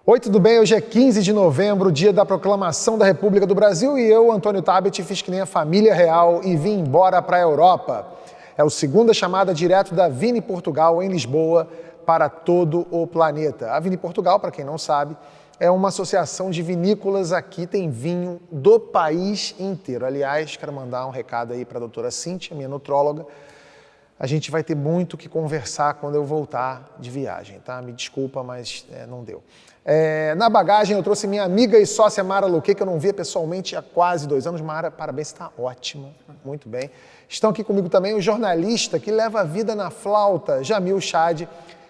Oi, tudo bem? Hoje é 15 de novembro, dia da proclamação da República do Brasil, e eu, Antônio Tabet, fiz que nem a família real e vim embora para a Europa. É a segunda chamada direto da Vini Portugal em Lisboa para todo o planeta. A Vini Portugal, para quem não sabe, é uma associação de vinícolas aqui, tem vinho do país inteiro. Aliás, quero mandar um recado aí para a doutora Cíntia, minha nutróloga. A gente vai ter muito o que conversar quando eu voltar de viagem, tá? Me desculpa, mas não deu. Na bagagem eu trouxe minha amiga e sócia Mara Luque, que eu não via pessoalmente há quase 2 anos. Mara, parabéns, está ótima, muito bem. Estão aqui comigo também o jornalista que leva a vida na flauta, Jamil Chad,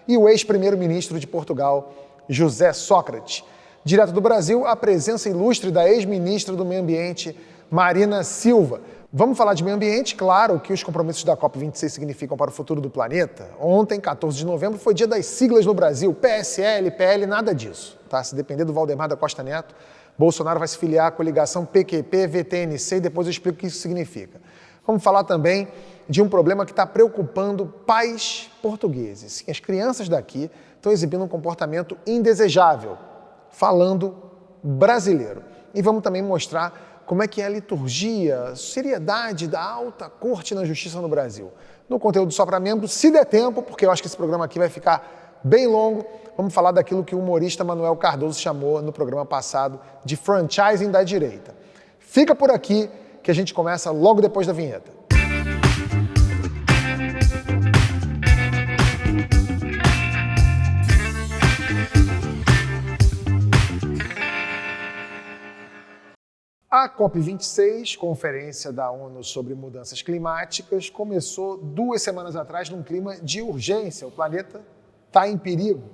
e o ex-primeiro-ministro de Portugal, José Sócrates. Direto do Brasil, a presença ilustre da ex-ministra do Meio Ambiente, Marina Silva. Vamos falar de meio ambiente, claro, o que os compromissos da COP26 significam para o futuro do planeta. Ontem, 14 de novembro, foi dia das siglas no Brasil, PSL, PL, nada disso. Tá? Se depender do Valdemar da Costa Neto, Bolsonaro vai se filiar à coligação PQP, VTNC e depois eu explico o que isso significa. Vamos falar também de um problema que está preocupando pais portugueses. As crianças daqui estão exibindo um comportamento indesejável, falando brasileiro. E vamos também mostrar como é que é a liturgia, seriedade da alta corte na justiça no Brasil. No conteúdo só para membros, se der tempo, porque eu acho que esse programa aqui vai ficar bem longo, vamos falar daquilo que o humorista Manuel Cardoso chamou no programa passado de franchising da direita. Fica por aqui que a gente começa logo depois da vinheta. A COP26, Conferência da ONU sobre Mudanças Climáticas, começou 2 semanas atrás num clima de urgência. O planeta está em perigo,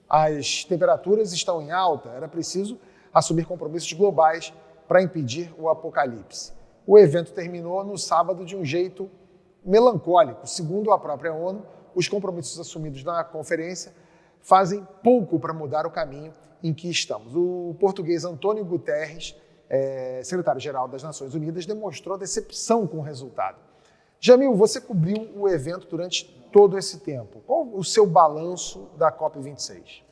as temperaturas estão em alta, era preciso assumir compromissos globais para impedir o apocalipse. O evento terminou no sábado de um jeito melancólico. Segundo a própria ONU, os compromissos assumidos na conferência fazem pouco para mudar o caminho em que estamos. O português António Guterres, secretário-geral das Nações Unidas, demonstrou decepção com o resultado. Jamil, você cobriu o evento durante todo esse tempo. Qual o seu balanço da COP26?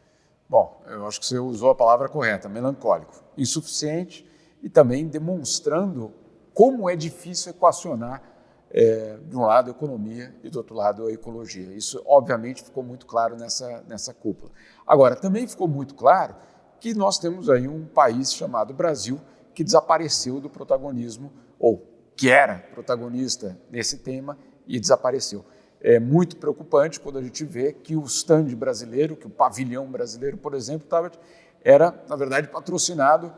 Bom, eu acho que você usou a palavra correta, melancólico. Insuficiente e também demonstrando como é difícil equacionar, de um lado, a economia e do outro lado, a ecologia. Isso, obviamente, ficou muito claro nessa cúpula. Agora, também ficou muito claro que nós temos aí um país chamado Brasil, que desapareceu do protagonismo, ou que era protagonista nesse tema e desapareceu. É muito preocupante quando a gente vê que o stand brasileiro, que o pavilhão brasileiro, por exemplo, era, na verdade, patrocinado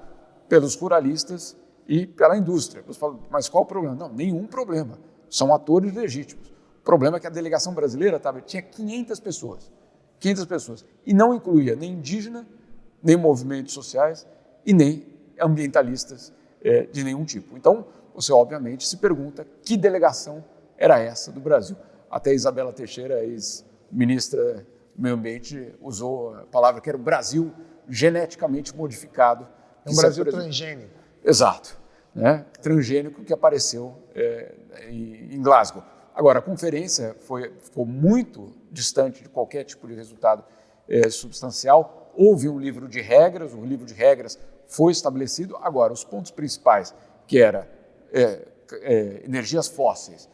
pelos ruralistas e pela indústria. Você fala, mas qual o problema? Não, nenhum problema. São atores legítimos. O problema é que a delegação brasileira tinha 500 pessoas. 500 pessoas. E não incluía nem indígena, nem movimentos sociais e nem ambientalistas de nenhum tipo. Então, você obviamente se pergunta que delegação era essa do Brasil. Até Isabela Teixeira, ex-ministra do Meio Ambiente, usou a palavra que era o Brasil geneticamente modificado. É um Brasil transgênico. Exato. Transgênico que apareceu em Glasgow. Agora, a conferência ficou muito distante de qualquer tipo de resultado substancial. Houve um livro de regras, o livro de regras foi estabelecido. Agora, os pontos principais, que era energias fósseis,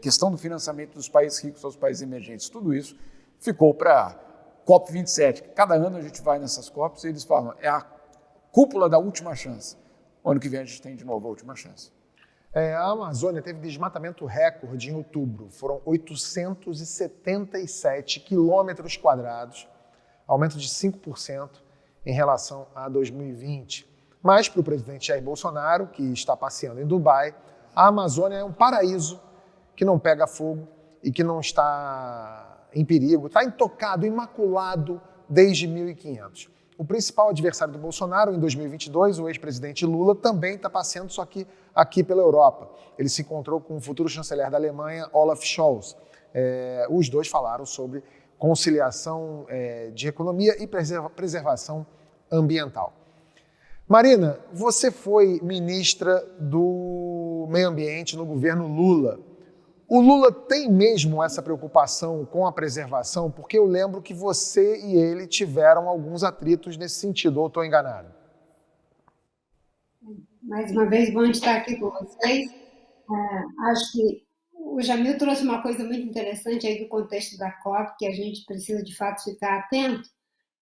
questão do financiamento dos países ricos aos países emergentes, tudo isso ficou para a COP27. Cada ano a gente vai nessas COPs e eles falam, é a cúpula da última chance. O ano que vem a gente tem de novo a última chance. A Amazônia teve desmatamento recorde em outubro. Foram 877 quilômetros quadrados, aumento de 5% em relação a 2020. Mas, para o presidente Jair Bolsonaro, que está passeando em Dubai, a Amazônia é um paraíso que não pega fogo e que não está em perigo, está intocado, imaculado desde 1500. O principal adversário do Bolsonaro em 2022, o ex-presidente Lula, também está passeando, só que aqui pela Europa. Ele se encontrou com o futuro chanceler da Alemanha, Olaf Scholz. Os dois falaram sobre conciliação de economia e preservação ambiental. Marina, você foi ministra do Meio Ambiente no governo Lula. O Lula tem mesmo essa preocupação com a preservação? Porque eu lembro que você e ele tiveram alguns atritos nesse sentido, ou estou enganado? Mais uma vez, bom estar aqui com vocês. Acho que o Jamil trouxe uma coisa muito interessante aí do contexto da COP, que a gente precisa de fato ficar atento,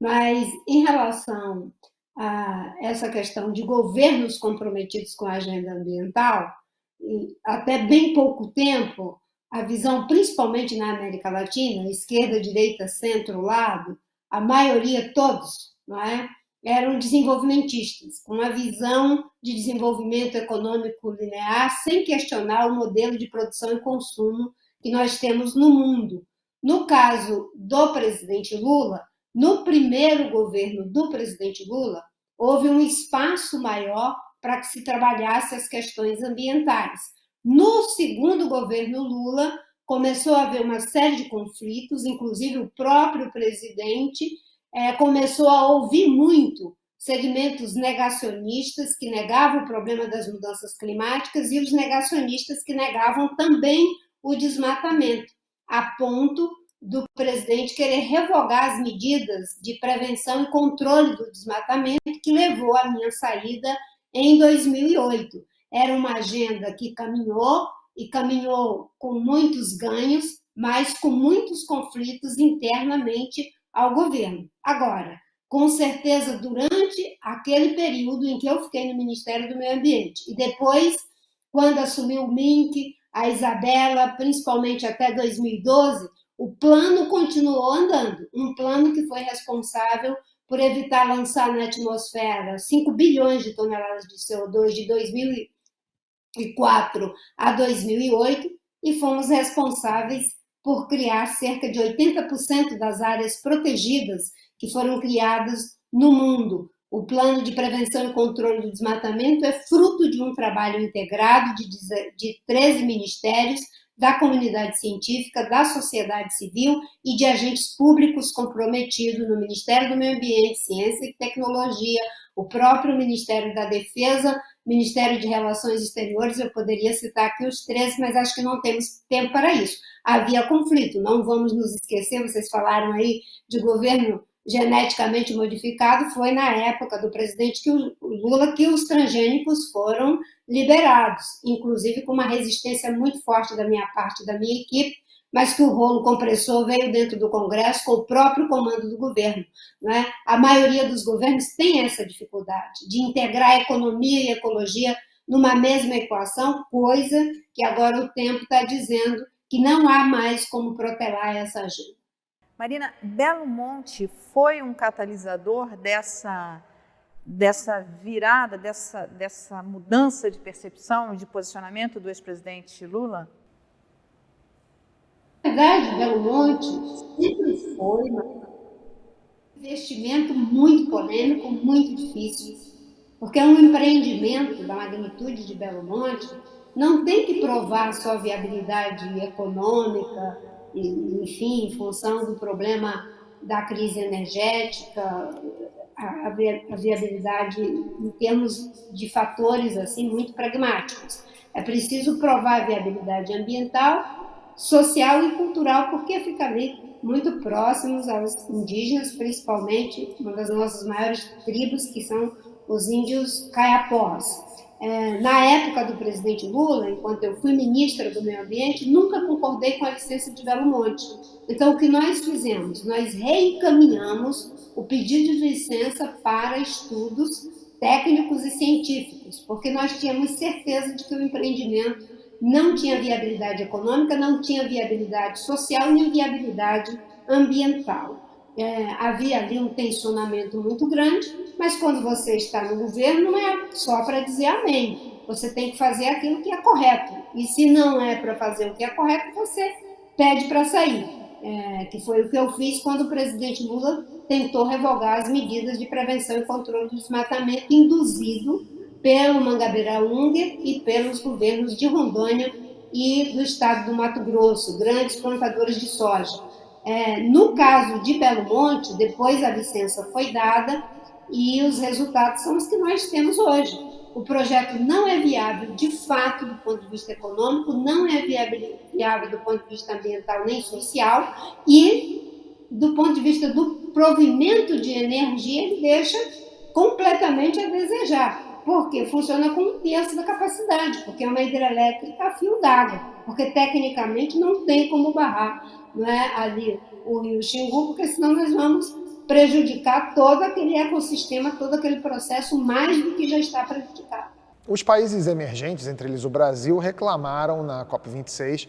mas em relação a essa questão de governos comprometidos com a agenda ambiental, até bem pouco tempo, a visão, principalmente na América Latina, esquerda, direita, centro, lado, a maioria, todos, não é? Eram desenvolvimentistas, com uma visão de desenvolvimento econômico linear, sem questionar o modelo de produção e consumo que nós temos no mundo. No caso do presidente Lula, no primeiro governo do presidente Lula, houve um espaço maior para que se trabalhasse as questões ambientais. No segundo governo Lula, começou a haver uma série de conflitos, inclusive o próprio presidente começou a ouvir muito segmentos negacionistas que negavam o problema das mudanças climáticas e os negacionistas que negavam também o desmatamento, a ponto do presidente querer revogar as medidas de prevenção e controle do desmatamento que levou à minha saída em 2008. Era uma agenda que caminhou e caminhou com muitos ganhos, mas com muitos conflitos internamente ao governo. Agora, com certeza, durante aquele período em que eu fiquei no Ministério do Meio Ambiente e depois, quando assumiu o MINC, a Isabela, principalmente até 2012, o plano continuou andando, um plano que foi responsável por evitar lançar na atmosfera 5 bilhões de toneladas de CO2 de 2004 a 2008 e fomos responsáveis por criar cerca de 80% das áreas protegidas que foram criadas no mundo. O Plano de Prevenção e Controle do Desmatamento é fruto de um trabalho integrado de 13 ministérios, da comunidade científica, da sociedade civil e de agentes públicos comprometidos no Ministério do Meio Ambiente, Ciência e Tecnologia, o próprio Ministério da Defesa, Ministério de Relações Exteriores. Eu poderia citar aqui os 13, mas acho que não temos tempo para isso. Havia conflito, não vamos nos esquecer, vocês falaram aí de governo geneticamente modificado, foi na época do presidente Lula que os transgênicos foram liberados, inclusive com uma resistência muito forte da minha parte, da minha equipe, mas que o rolo compressor veio dentro do Congresso com o próprio comando do governo. Não é? A maioria dos governos tem essa dificuldade de integrar economia e ecologia numa mesma equação, coisa que agora o tempo está dizendo que não há mais como protelar essa agenda. Marina, Belo Monte foi um catalisador dessa virada, dessa mudança de percepção e de posicionamento do ex-presidente Lula? Na verdade, Belo Monte sempre foi um investimento muito polêmico, muito difícil, porque um empreendimento da magnitude de Belo Monte não tem que provar sua viabilidade econômica, enfim, em função do problema da crise energética, a viabilidade em termos de fatores assim muito pragmáticos. É preciso provar a viabilidade ambiental, social e cultural, porque fica ali muito próximos aos indígenas, principalmente uma das nossas maiores tribos, que são os índios caiapós. Na época do presidente Lula, enquanto eu fui ministra do Meio Ambiente, nunca concordei com a licença de Belo Monte. Então, o que nós fizemos? Nós reencaminhamos o pedido de licença para estudos técnicos e científicos, porque nós tínhamos certeza de que o empreendimento não tinha viabilidade econômica, não tinha viabilidade social nem viabilidade ambiental. Havia ali um tensionamento muito grande, mas quando você está no governo não é só para dizer amém, você tem que fazer aquilo que é correto, e se não é para fazer o que é correto, você pede para sair, que foi o que eu fiz quando o presidente Lula tentou revogar as medidas de prevenção e controle do desmatamento induzido pelo Mangabeira Unger e pelos governos de Rondônia e do estado do Mato Grosso, grandes plantadores de soja. No caso de Belo Monte, depois a licença foi dada e os resultados são os que nós temos hoje. o projeto não é viável de fato do ponto de vista econômico, não é viável do ponto de vista ambiental nem social e do ponto de vista do provimento de energia ele deixa completamente a desejar, porque funciona com 1/3 da capacidade, porque é uma hidrelétrica a fio d'água, porque tecnicamente não tem como barrar, não é, ali o rio Xingu, porque senão nós vamos prejudicar todo aquele ecossistema, todo aquele processo, mais do que já está prejudicado. Os países emergentes, entre eles o Brasil, reclamaram na COP26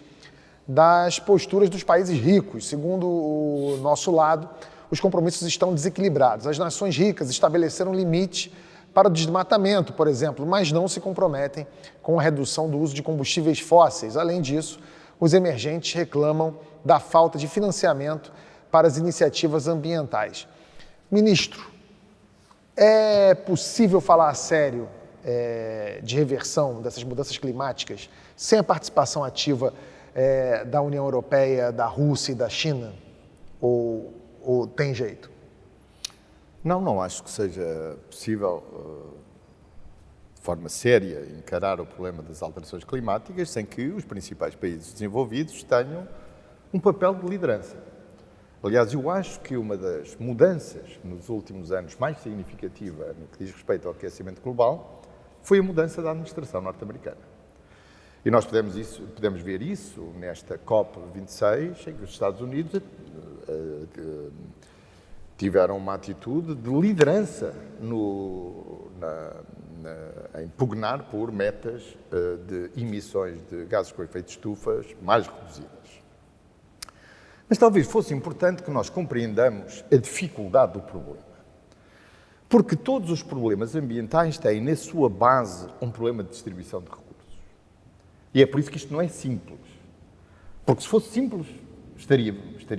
das posturas dos países ricos. Segundo o nosso lado, os compromissos estão desequilibrados. As nações ricas estabeleceram limite para o desmatamento, por exemplo, mas não se comprometem com a redução do uso de combustíveis fósseis. Além disso, os emergentes reclamam da falta de financiamento para as iniciativas ambientais. Ministro, é possível falar a sério de reversão dessas mudanças climáticas sem a participação ativa da União Europeia, da Rússia e da China? Ou tem jeito? Não acho que seja possível, de forma séria, encarar o problema das alterações climáticas sem que os principais países desenvolvidos tenham um papel de liderança. Aliás, eu acho que uma das mudanças nos últimos anos mais significativa no que diz respeito ao aquecimento global foi a mudança da administração norte-americana. E nós podemos ver isso nesta COP26, em que os Estados Unidos tiveram uma atitude de liderança a impugnar por metas de emissões de gases com efeito de estufa mais reduzidas. Mas talvez fosse importante que nós compreendamos a dificuldade do problema. Porque todos os problemas ambientais têm na sua base um problema de distribuição de recursos. E é por isso que isto não é simples. Porque se fosse simples, estaria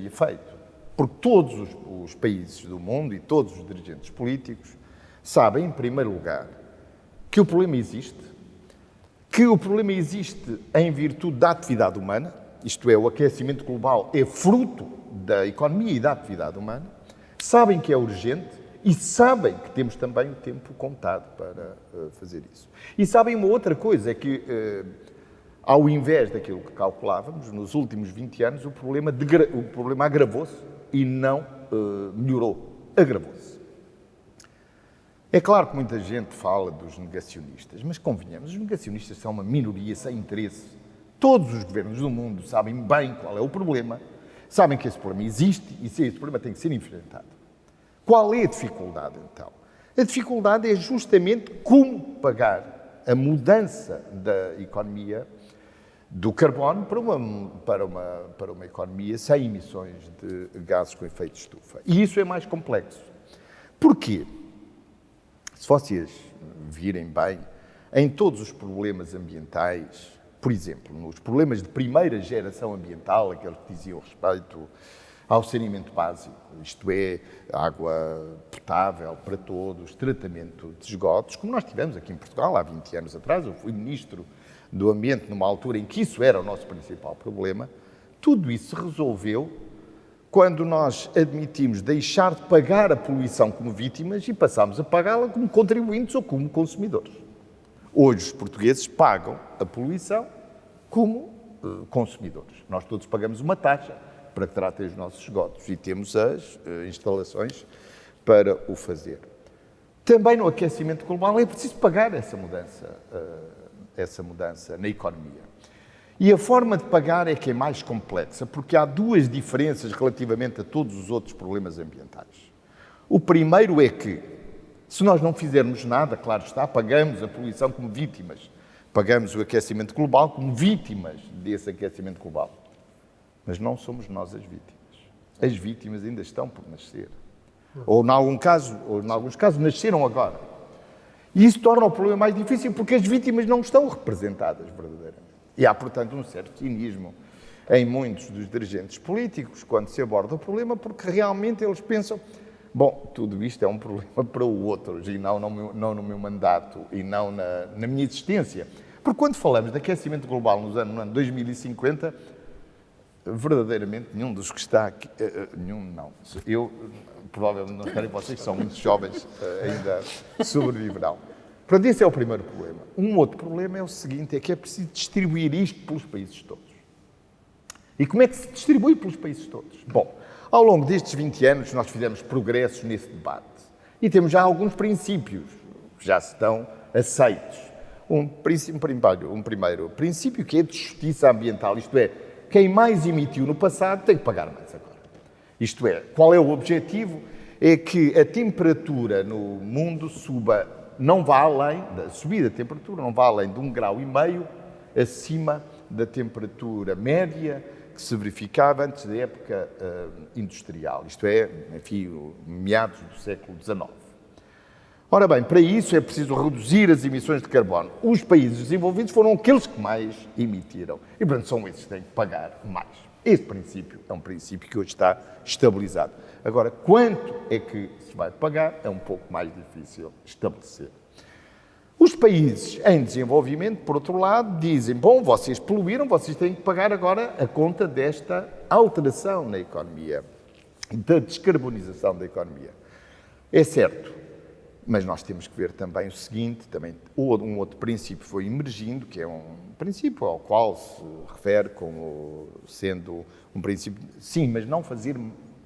feito. Porque todos os países do mundo e todos os dirigentes políticos sabem, em primeiro lugar, que o problema existe em virtude da atividade humana, isto é, o aquecimento global é fruto da economia e da atividade humana, sabem que é urgente e sabem que temos também o tempo contado para fazer isso. E sabem uma outra coisa, é que, ao invés daquilo que calculávamos, nos últimos 20 anos o problema agravou-se e não melhorou, agravou-se. É claro que muita gente fala dos negacionistas, mas convenhamos, os negacionistas são uma minoria sem interesse. Todos os governos do mundo sabem bem qual é o problema, sabem que esse problema existe e esse problema tem que ser enfrentado. Qual é a dificuldade, então? A dificuldade é justamente como pagar a mudança da economia do carbono para uma economia sem emissões de gases com efeito de estufa. E isso é mais complexo. Porquê? Se vocês virem bem, em todos os problemas ambientais, por exemplo, nos problemas de primeira geração ambiental, aqueles que diziam respeito ao saneamento básico, isto é, água potável para todos, tratamento de esgotos, como nós tivemos aqui em Portugal há 20 anos atrás, eu fui ministro do Ambiente numa altura em que isso era o nosso principal problema, tudo isso se resolveu quando nós admitimos deixar de pagar a poluição como vítimas e passámos a pagá-la como contribuintes ou como consumidores. Hoje os portugueses pagam a poluição como consumidores. Nós todos pagamos uma taxa para que tratem os nossos esgotos e temos as instalações para o fazer. Também no aquecimento global é preciso pagar essa mudança na economia. E a forma de pagar é que é mais complexa, porque há duas diferenças relativamente a todos os outros problemas ambientais. O primeiro é que, se nós não fizermos nada, claro está, pagamos a poluição como vítimas, pagamos o aquecimento global como vítimas desse aquecimento global. Mas não somos nós as vítimas. As vítimas ainda estão por nascer. Ou, em alguns casos, nasceram agora. E isso torna o problema mais difícil, porque as vítimas não estão representadas verdadeiramente. E há, portanto, um certo cinismo em muitos dos dirigentes políticos quando se aborda o problema, porque realmente eles pensam, bom, tudo isto é um problema para o outro, e não no meu mandato, e não na minha existência. Porque quando falamos de aquecimento global no ano 2050, verdadeiramente nenhum dos que está aqui, eu provavelmente não estarei, vocês que são muito jovens ainda sobreviverão. Portanto, esse é o primeiro problema. Um outro problema é o seguinte, é que é preciso distribuir isto pelos países todos. E como é que se distribui pelos países todos? Bom, ao longo destes 20 anos nós fizemos progressos nesse debate e temos já alguns princípios que já estão aceitos. Um primeiro princípio que é de justiça ambiental, isto é, quem mais emitiu no passado tem que pagar mais agora. Isto é, qual é o objetivo? É que a temperatura no mundo suba, não vá além, a subida da temperatura não vá além de 1,5 graus acima da temperatura média que se verificava antes da época industrial, isto é, enfim, meados do século XIX. Ora bem, para isso é preciso reduzir as emissões de carbono. Os países desenvolvidos foram aqueles que mais emitiram e, portanto, são esses que têm que pagar mais. Esse princípio é um princípio que hoje está estabilizado. Agora, quanto é que se vai pagar é um pouco mais difícil estabelecer. Os países em desenvolvimento, por outro lado, dizem, bom, vocês poluíram, vocês têm que pagar agora a conta desta alteração na economia, da descarbonização da economia. É certo, mas nós temos que ver também o seguinte, também um outro princípio foi emergindo, que é um princípio ao qual se refere como sendo um princípio, sim, mas não fazer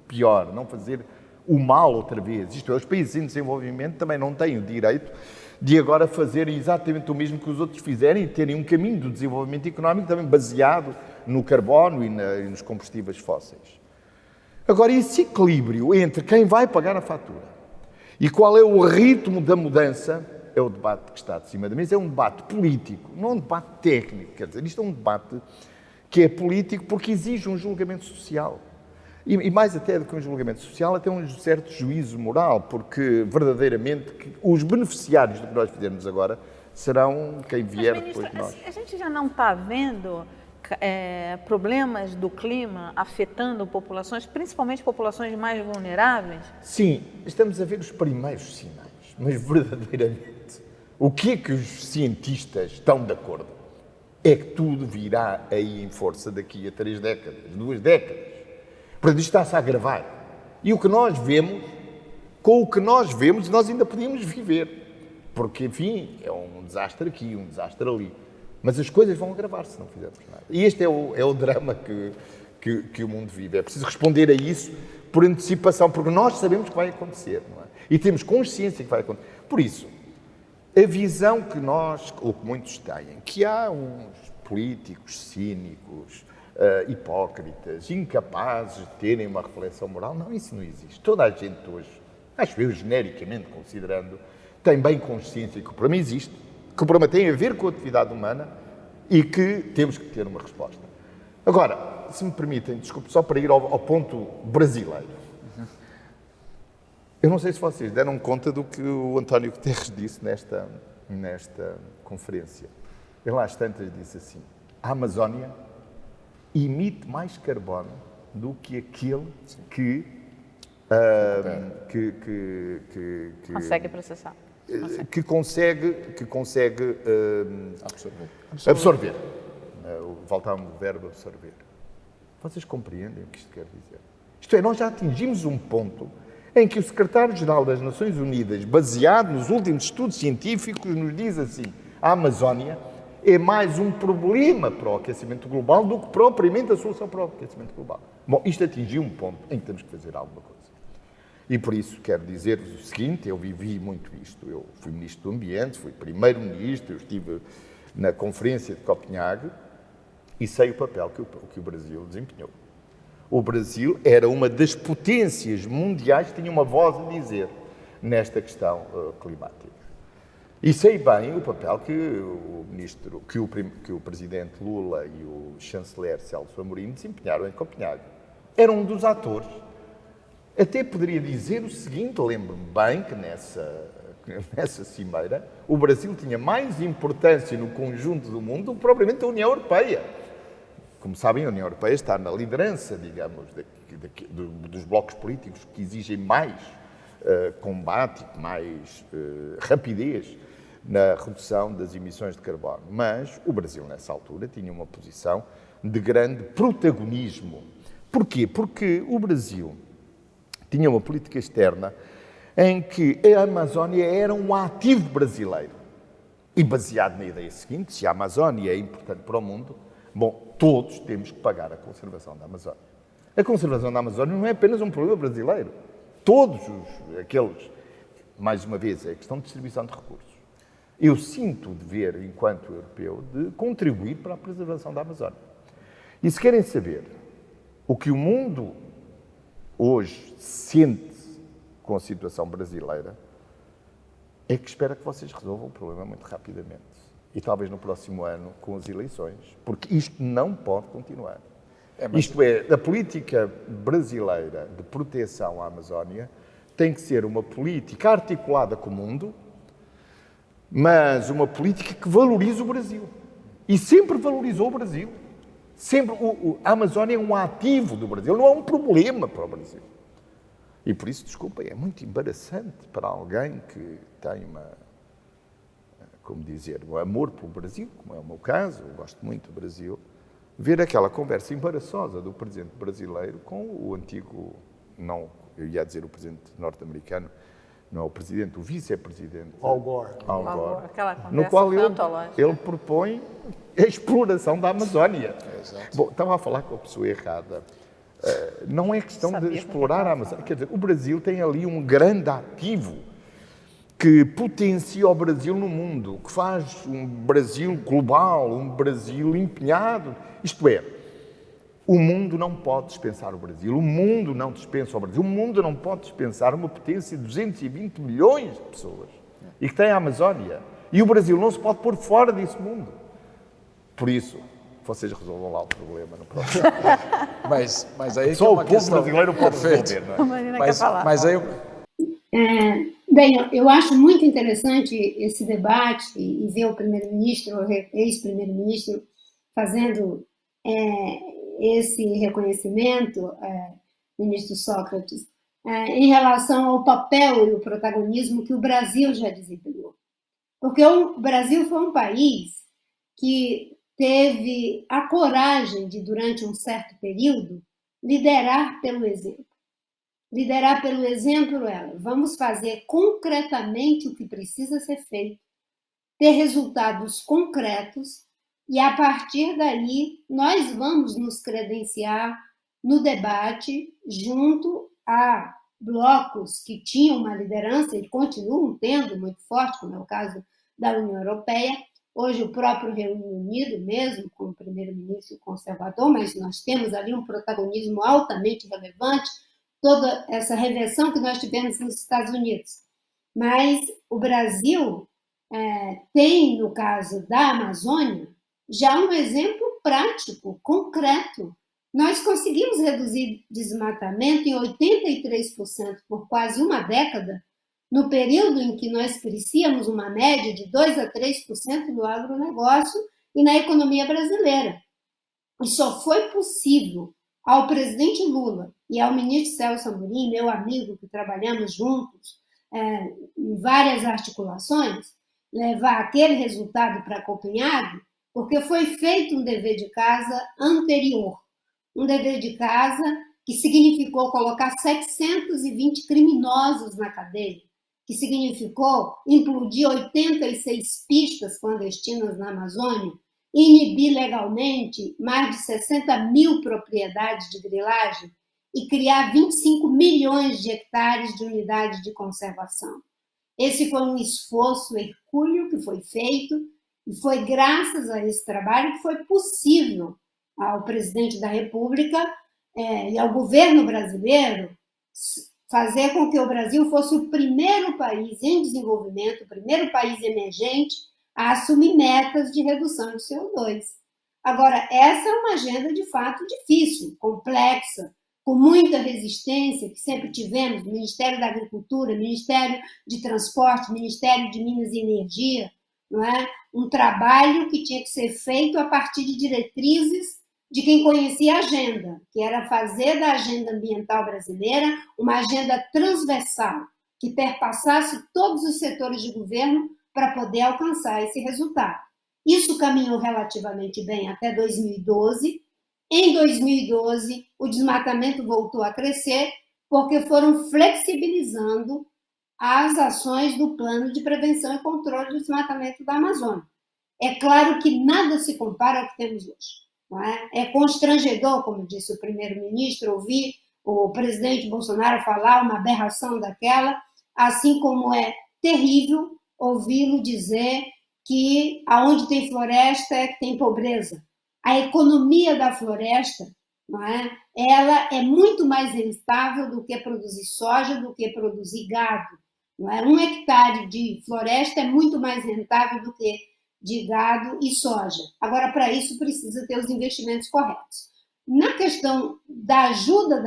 pior, não fazer o mal outra vez. Isto é, os países em desenvolvimento também não têm o direito de agora fazerem exatamente o mesmo que os outros fizerem e terem um caminho do desenvolvimento económico também baseado no carbono e nos combustíveis fósseis. Agora, esse equilíbrio entre quem vai pagar a fatura e qual é o ritmo da mudança é o debate que está de cima da mesa. É um debate político, não é um debate técnico. Quer dizer, isto é um debate que é político porque exige um julgamento social. E mais até do que um julgamento social, até um certo juízo moral, porque verdadeiramente os beneficiários do que nós fizermos agora serão quem vier depois de nós. A gente já não está vendo problemas do clima afetando populações, principalmente populações mais vulneráveis? Sim, estamos a ver os primeiros sinais, mas verdadeiramente o que é que os cientistas estão de acordo? É que tudo virá aí em força daqui a 3 décadas, 2 décadas. Portanto, isto está-se a agravar. E o que nós vemos, com o que nós vemos, nós ainda podíamos viver. Porque, enfim, é um desastre aqui, um desastre ali. Mas as coisas vão agravar se não fizermos nada. E este é o drama que o mundo vive. É preciso responder a isso por antecipação, porque nós sabemos que vai acontecer, não é? E temos consciência que vai acontecer. Por isso, a visão que nós, ou que muitos têm, que há uns políticos cínicos, hipócritas, incapazes de terem uma reflexão moral, não, isso não existe. Toda a gente hoje, acho eu, genericamente considerando, tem bem consciência que o problema existe, que o problema tem a ver com a atividade humana e que temos que ter uma resposta. Agora, se me permitem, desculpe, só para ir ao ponto brasileiro. Eu não sei se vocês deram conta do que o António Guterres disse nesta conferência. Ele às tantas disse assim, a Amazónia emite mais carbono do que aquele que consegue processar. Que consegue absorver. Faltava o verbo absorver. Vocês compreendem o que isto quer dizer? Isto é, nós já atingimos um ponto em que o secretário-geral das Nações Unidas, baseado nos últimos estudos científicos, nos diz assim, a Amazónia é mais um problema para o aquecimento global do que propriamente a solução para o aquecimento global. Bom, isto atingiu um ponto em que temos que fazer alguma coisa. E por isso quero dizer-vos o seguinte, eu vivi muito isto. Eu fui Ministro do Ambiente, fui Primeiro-Ministro, eu estive na Conferência de Copenhague e sei o papel que o Brasil desempenhou. O Brasil era uma das potências mundiais que tinha uma voz a dizer nesta questão climática. E sei bem o papel que o Presidente Lula e o Chanceler Celso Amorim desempenharam em Copenhague. Era um dos atores. Até poderia dizer o seguinte, lembro-me bem que nessa cimeira o Brasil tinha mais importância no conjunto do mundo do que propriamente a União Europeia. Como sabem, a União Europeia está na liderança, digamos, dos blocos políticos que exigem mais combate, mais rapidez na redução das emissões de carbono. Mas o Brasil, nessa altura, tinha uma posição de grande protagonismo. Porquê? Porque o Brasil tinha uma política externa em que a Amazónia era um ativo brasileiro. e baseado na ideia seguinte, se a Amazónia é importante para o mundo, bom, todos temos que pagar a conservação da Amazónia. A conservação da Amazónia não é apenas um problema brasileiro. Todos aqueles, mais uma vez, é questão de distribuição de recursos. Eu sinto o dever, enquanto europeu, de contribuir para a preservação da Amazónia. E se querem saber o que o mundo hoje sente com a situação brasileira, é que espera que vocês resolvam o problema muito rapidamente. E talvez no próximo ano, com as eleições, porque isto não pode continuar. Isto é, a política brasileira de proteção à Amazónia tem que ser uma política articulada com o mundo, mas uma política que valorize o Brasil. E sempre valorizou o Brasil. Sempre, a Amazónia é um ativo do Brasil, não é um problema para o Brasil. E por isso, desculpa, é muito embaraçante para alguém que tem um amor pelo Brasil, como é o meu caso, eu gosto muito do Brasil, ver aquela conversa embaraçosa do presidente brasileiro com o antigo, não, eu ia dizer o presidente norte-americano, não é o presidente, o vice-presidente Al Gore. Aquela conversa no qual antológica. ele propõe a exploração da Amazónia. Bom, estava a falar com a pessoa errada. Não é questão de explorar a Amazónia. Quer dizer, o Brasil tem ali um grande ativo que potencia o Brasil no mundo, que faz um Brasil global, um Brasil empenhado. Isto é, o mundo não pode dispensar o Brasil, o mundo não dispensa o Brasil, o mundo não pode dispensar uma potência de 220 milhões de pessoas e que tem a Amazónia. E o Brasil não se pode pôr fora desse mundo. Por isso, vocês resolvam lá o problema no próximo. Mas aí só tem o uma povo questão brasileiro pode perfeita. resolver, não é? A Marina quer falar. Mas aí Bem, eu acho muito interessante esse debate e ver o primeiro-ministro, o ex-primeiro-ministro, fazendo esse reconhecimento, ministro Sócrates, em relação ao papel e o protagonismo que o Brasil já desempenhou. Porque o Brasil foi um país que teve a coragem de, durante um certo período, liderar pelo exemplo. Liderar pelo exemplo vamos fazer concretamente o que precisa ser feito, ter resultados concretos e, a partir daí, nós vamos nos credenciar no debate junto a blocos que tinham uma liderança e continuam tendo muito forte, como é o caso da União Europeia, hoje o próprio Reino Unido mesmo, com o primeiro-ministro conservador, mas nós temos ali um protagonismo altamente relevante, toda essa reversão que nós tivemos nos Estados Unidos. Mas o Brasil tem, no caso da Amazônia, já um exemplo prático, concreto. Nós conseguimos reduzir desmatamento em 83% por quase uma década, no período em que nós crescíamos uma média de 2% a 3% no agronegócio e na economia brasileira. E só foi possível ao presidente Lula e ao ministro Celso Amorim, meu amigo, que trabalhamos juntos em várias articulações, levar aquele resultado para Copenhague, porque foi feito um dever de casa anterior. Um dever de casa que significou colocar 720 criminosos na cadeia, que significou implodir 86 pistas clandestinas na Amazônia, inibir legalmente mais de 60 mil propriedades de grilagem e criar 25 milhões de hectares de unidades de conservação. Esse foi um esforço hercúleo que foi feito e foi graças a esse trabalho que foi possível ao presidente da República e ao governo brasileiro fazer com que o Brasil fosse o primeiro país em desenvolvimento, o primeiro país emergente a assumir metas de redução de CO2. Agora, essa é uma agenda de fato difícil, complexa, com muita resistência que sempre tivemos, Ministério da Agricultura, Ministério de Transporte, Ministério de Minas e Energia, não é? Um trabalho que tinha que ser feito a partir de diretrizes de quem conhecia a agenda, que era fazer da agenda ambiental brasileira uma agenda transversal, que perpassasse todos os setores de governo para poder alcançar esse resultado. Isso caminhou relativamente bem até 2012. Em 2012, o desmatamento voltou a crescer, porque foram flexibilizando as ações do Plano de Prevenção e Controle do Desmatamento da Amazônia. É claro que nada se compara ao que temos hoje. Não é? É constrangedor, como disse o primeiro-ministro, ouvir o presidente Bolsonaro falar uma aberração daquela, assim como é terrível ouvi-lo dizer que aonde tem floresta é que tem pobreza. A economia da floresta, não é? Ela é muito mais rentável do que produzir soja, do que produzir gado. Não é? 1 hectare de floresta é muito mais rentável do que de gado e soja. Agora, para isso, precisa ter os investimentos corretos. Na questão da ajuda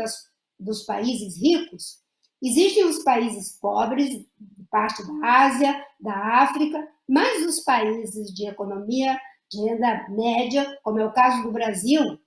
dos países ricos, existem os países pobres, parte da Ásia, da África, mas os países de economia de renda média, como é o caso do Brasil,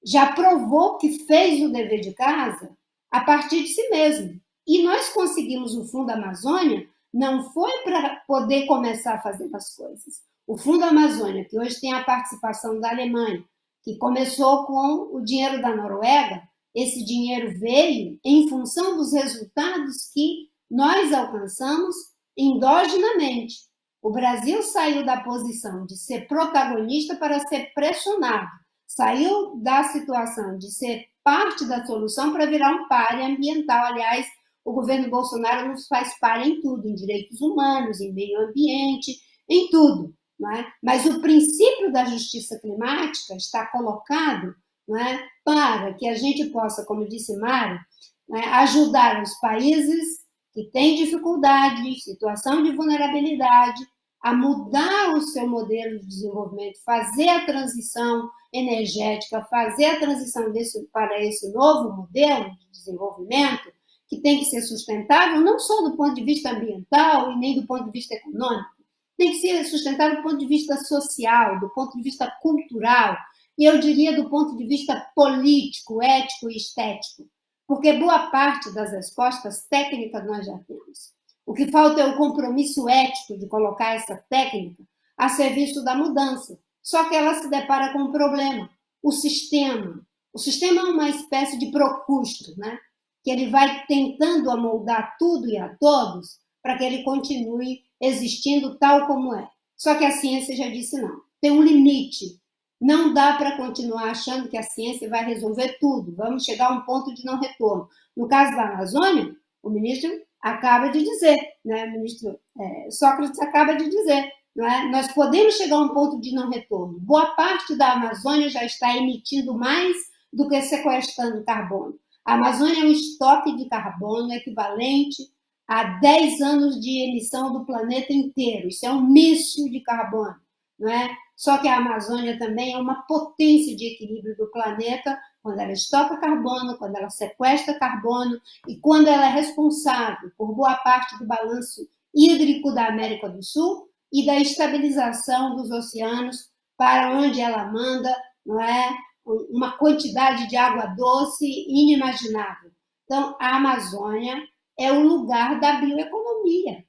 já provou que fez o dever de casa a partir de si mesmo. E nós conseguimos o Fundo Amazônia, não foi para poder começar a fazer as coisas. O Fundo Amazônia, que hoje tem a participação da Alemanha, que começou com o dinheiro da Noruega, esse dinheiro veio em função dos resultados que nós alcançamos endogenamente. O Brasil saiu da posição de ser protagonista para ser pressionado, saiu da situação de ser parte da solução para virar um páreo ambiental. Aliás, o governo Bolsonaro nos faz páreo em tudo, em direitos humanos, em meio ambiente, em tudo. Não é? Mas o princípio da justiça climática está colocado, não é, para que a gente possa, como disse Mário, não é, ajudar os países que têm dificuldade, situação de vulnerabilidade, a mudar o seu modelo de desenvolvimento, fazer a transição energética, fazer a transição para esse novo modelo de desenvolvimento, que tem que ser sustentável, não só do ponto de vista ambiental e nem do ponto de vista econômico, tem que ser sustentável do ponto de vista social, do ponto de vista cultural, e eu diria do ponto de vista político, ético e estético, porque boa parte das respostas técnicas nós já temos. O que falta é o compromisso ético de colocar essa técnica a serviço da mudança. Só que ela se depara com um problema, o sistema. O sistema é uma espécie de Procusto, né? Que ele vai tentando amoldar tudo e a todos para que ele continue existindo tal como é. Só que a ciência já disse não. Tem um limite. Não dá para continuar achando que a ciência vai resolver tudo. Vamos chegar a um ponto de não retorno. No caso da Amazônia, o ministro acaba de dizer, né? O ministro Sócrates acaba de dizer, não é? Nós podemos chegar a um ponto de não retorno. Boa parte da Amazônia já está emitindo mais do que sequestrando carbono. A Amazônia é um estoque de carbono equivalente a 10 anos de emissão do planeta inteiro. Isso é um míssil de carbono, não é? Só que a Amazônia também é uma potência de equilíbrio do planeta quando ela estoca carbono, quando ela sequestra carbono e quando ela é responsável por boa parte do balanço hídrico da América do Sul e da estabilização dos oceanos para onde ela manda, não é? Uma quantidade de água doce inimaginável. Então, a Amazônia é o lugar da bioeconomia.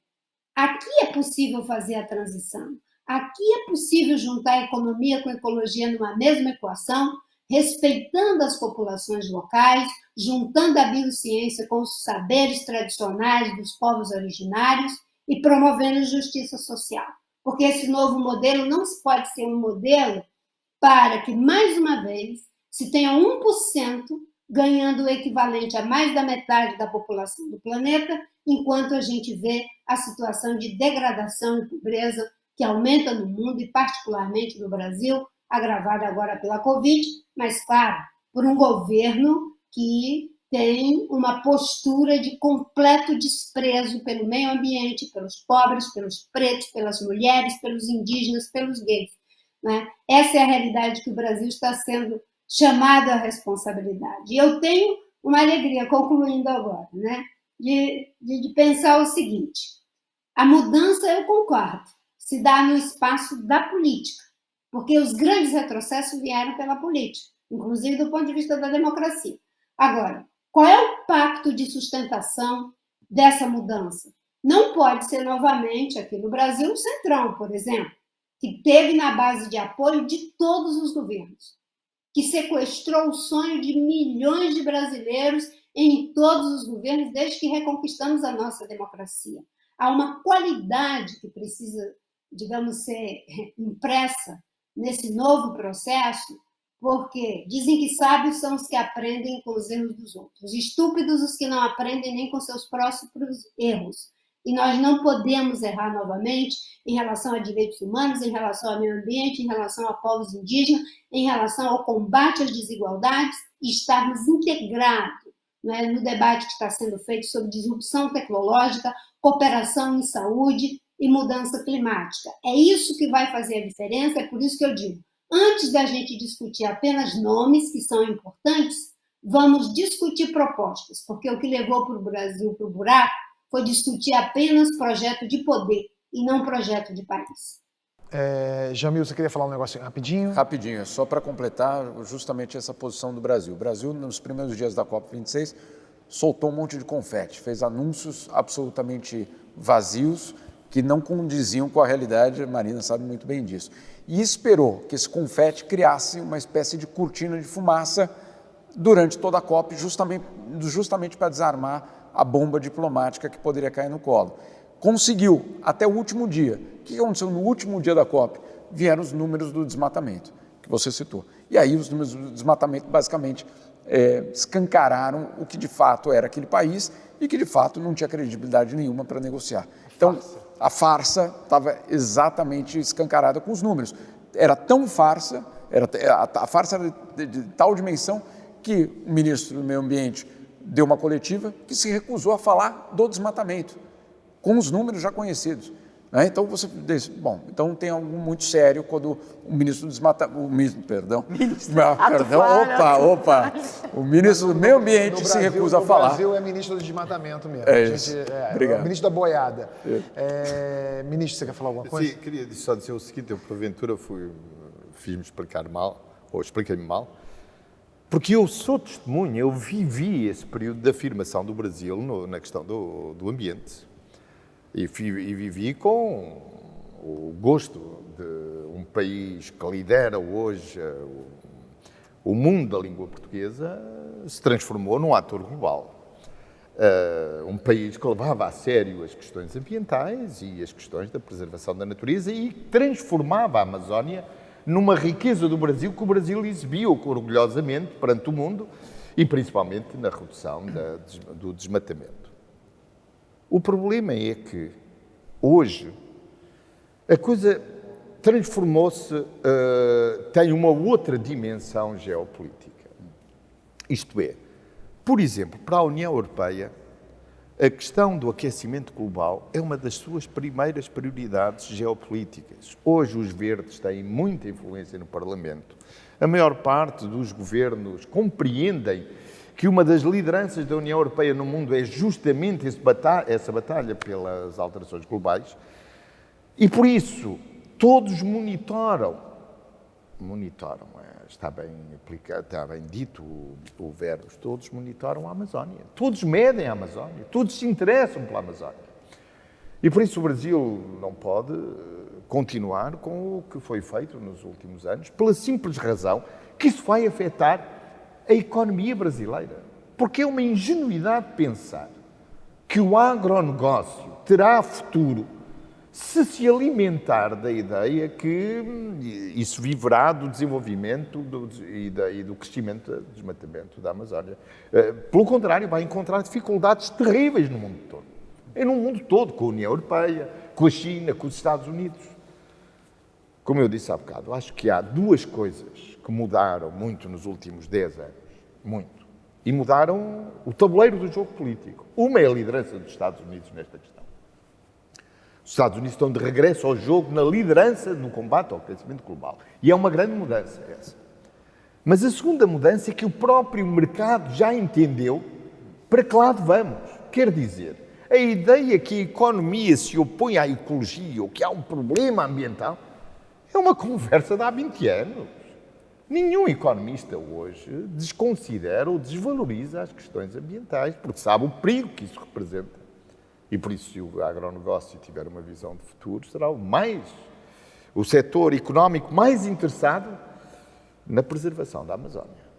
Aqui é possível fazer a transição. Aqui é possível juntar economia com ecologia numa mesma equação, respeitando as populações locais, juntando a biociência com os saberes tradicionais dos povos originários e promovendo justiça social. Porque esse novo modelo não pode ser um modelo para que, mais uma vez, se tenha 1% ganhando o equivalente a mais da metade da população do planeta, enquanto a gente vê a situação de degradação e pobreza que aumenta no mundo e particularmente no Brasil, agravada agora pela Covid, mas, claro, por um governo que tem uma postura de completo desprezo pelo meio ambiente, pelos pobres, pelos pretos, pelas mulheres, pelos indígenas, pelos gays. Né? Essa é a realidade que o Brasil está sendo chamado à responsabilidade. E eu tenho uma alegria, concluindo agora, né, de pensar o seguinte: a mudança, eu concordo, se dá no espaço da política, porque os grandes retrocessos vieram pela política, inclusive do ponto de vista da democracia. Agora, qual é o pacto de sustentação dessa mudança? Não pode ser novamente, aqui no Brasil, o Centrão, por exemplo, que teve na base de apoio de todos os governos, que sequestrou o sonho de milhões de brasileiros em todos os governos desde que reconquistamos a nossa democracia. Há uma qualidade que precisa, digamos, ser impressa nesse novo processo, porque dizem que sábios são os que aprendem com os erros dos outros, estúpidos os que não aprendem nem com seus próprios erros. E nós não podemos errar novamente em relação a direitos humanos, em relação ao meio ambiente, em relação a povos indígenas, em relação ao combate às desigualdades e estarmos integrados, né, no debate que está sendo feito sobre disrupção tecnológica, cooperação em saúde e mudança climática. É isso que vai fazer a diferença, é por isso que eu digo, antes da gente discutir apenas nomes, que são importantes, vamos discutir propostas, porque o que levou para o Brasil para o buraco foi discutir apenas projeto de poder e não projeto de país. Jamil, você queria falar um negócio rapidinho? Rapidinho, só para completar justamente essa posição do Brasil. O Brasil, nos primeiros dias da COP26, soltou um monte de confete, fez anúncios absolutamente vazios que não condiziam com a realidade, a Marina sabe muito bem disso. E esperou que esse confete criasse uma espécie de cortina de fumaça durante toda a COP, justamente para desarmar a bomba diplomática que poderia cair no colo. Conseguiu, até o último dia. O que aconteceu no último dia da COP? Vieram os números do desmatamento, que você citou. E aí os números do desmatamento basicamente escancararam o que de fato era aquele país e que de fato não tinha credibilidade nenhuma para negociar. Então, a farsa estava exatamente escancarada com os números. Era tão farsa, a farsa era de tal dimensão que o ministro do Meio Ambiente deu uma coletiva que se recusou a falar do desmatamento, com os números já conhecidos. Né? Então você diz, bom, então tem algo muito sério quando o ministro do desmatamento, o ministro do Meio Ambiente se recusa a falar. O Brasil é ministro do desmatamento mesmo. Obrigado. É o ministro da boiada. Ministro, você quer falar alguma coisa? Sim, queria só dizer o seguinte, eu porventura fiz-me explicar mal, ou expliquei-me mal, porque eu sou testemunha, eu vivi esse período de afirmação do Brasil na questão do ambiente. E vivi com o gosto de um país que lidera hoje o mundo da língua portuguesa, se transformou num ator global. Um país que levava a sério as questões ambientais e as questões da preservação da natureza e transformava a Amazónia numa riqueza do Brasil que o Brasil exibiu orgulhosamente perante o mundo e principalmente na redução do desmatamento. O problema é que hoje a coisa transformou-se, tem uma outra dimensão geopolítica. Isto é, por exemplo, para a União Europeia, a questão do aquecimento global é uma das suas primeiras prioridades geopolíticas. Hoje os verdes têm muita influência no Parlamento. A maior parte dos governos compreendem que uma das lideranças da União Europeia no mundo é justamente essa batalha pelas alterações globais. E por isso, todos monitoram, está bem aplicado, está bem dito o verbo, todos monitoram a Amazónia, todos medem a Amazónia, todos se interessam pela Amazónia. E por isso o Brasil não pode continuar com o que foi feito nos últimos anos, pela simples razão que isso vai afetar a economia brasileira. Porque é uma ingenuidade pensar que o agronegócio terá futuro se alimentar da ideia que isso viverá do desenvolvimento e do crescimento do desmatamento da Amazónia. Pelo contrário, vai encontrar dificuldades terríveis no mundo todo. E no mundo todo, com a União Europeia, com a China, com os Estados Unidos. Como eu disse há bocado, acho que há duas coisas que mudaram muito nos últimos 10 anos. Muito. E mudaram o tabuleiro do jogo político. Uma é a liderança dos Estados Unidos nesta questão. Os Estados Unidos estão de regresso ao jogo na liderança no combate ao aquecimento global. E é uma grande mudança essa. Mas a segunda mudança é que o próprio mercado já entendeu para que lado vamos. Quer dizer, a ideia que a economia se opõe à ecologia ou que há um problema ambiental é uma conversa de há 20 anos. Nenhum economista hoje desconsidera ou desvaloriza as questões ambientais, porque sabe o perigo que isso representa. E por isso, se o agronegócio tiver uma visão de futuro, será o setor económico mais interessado na preservação da Amazónia.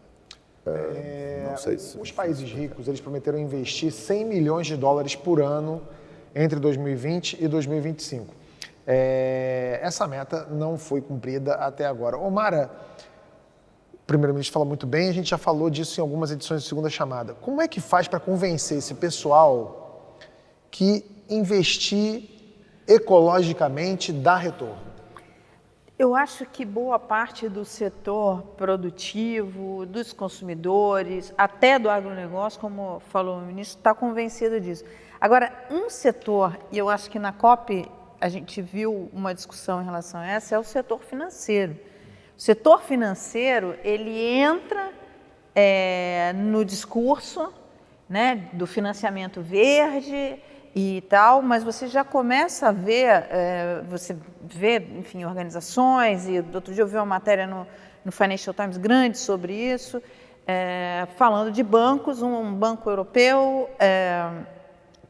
Não sei se... Os países ricos, eles prometeram investir 100 milhões de dólares por ano entre 2020 e 2025. Essa meta não foi cumprida até agora. Omara, o primeiro-ministro fala muito bem, a gente já falou disso em algumas edições de Segunda Chamada. Como é que faz para convencer esse pessoal que investir ecologicamente dá retorno? Eu acho que boa parte do setor produtivo, dos consumidores, até do agronegócio, como falou o ministro, está convencido disso. Agora, um setor, e eu acho que na COP a gente viu uma discussão em relação a essa, é o setor financeiro. O setor financeiro, ele entra no discurso, né, do financiamento verde e tal, mas você já começa a ver, você vê, enfim, organizações, e outro dia eu vi uma matéria no Financial Times grande sobre isso, falando de bancos, um banco europeu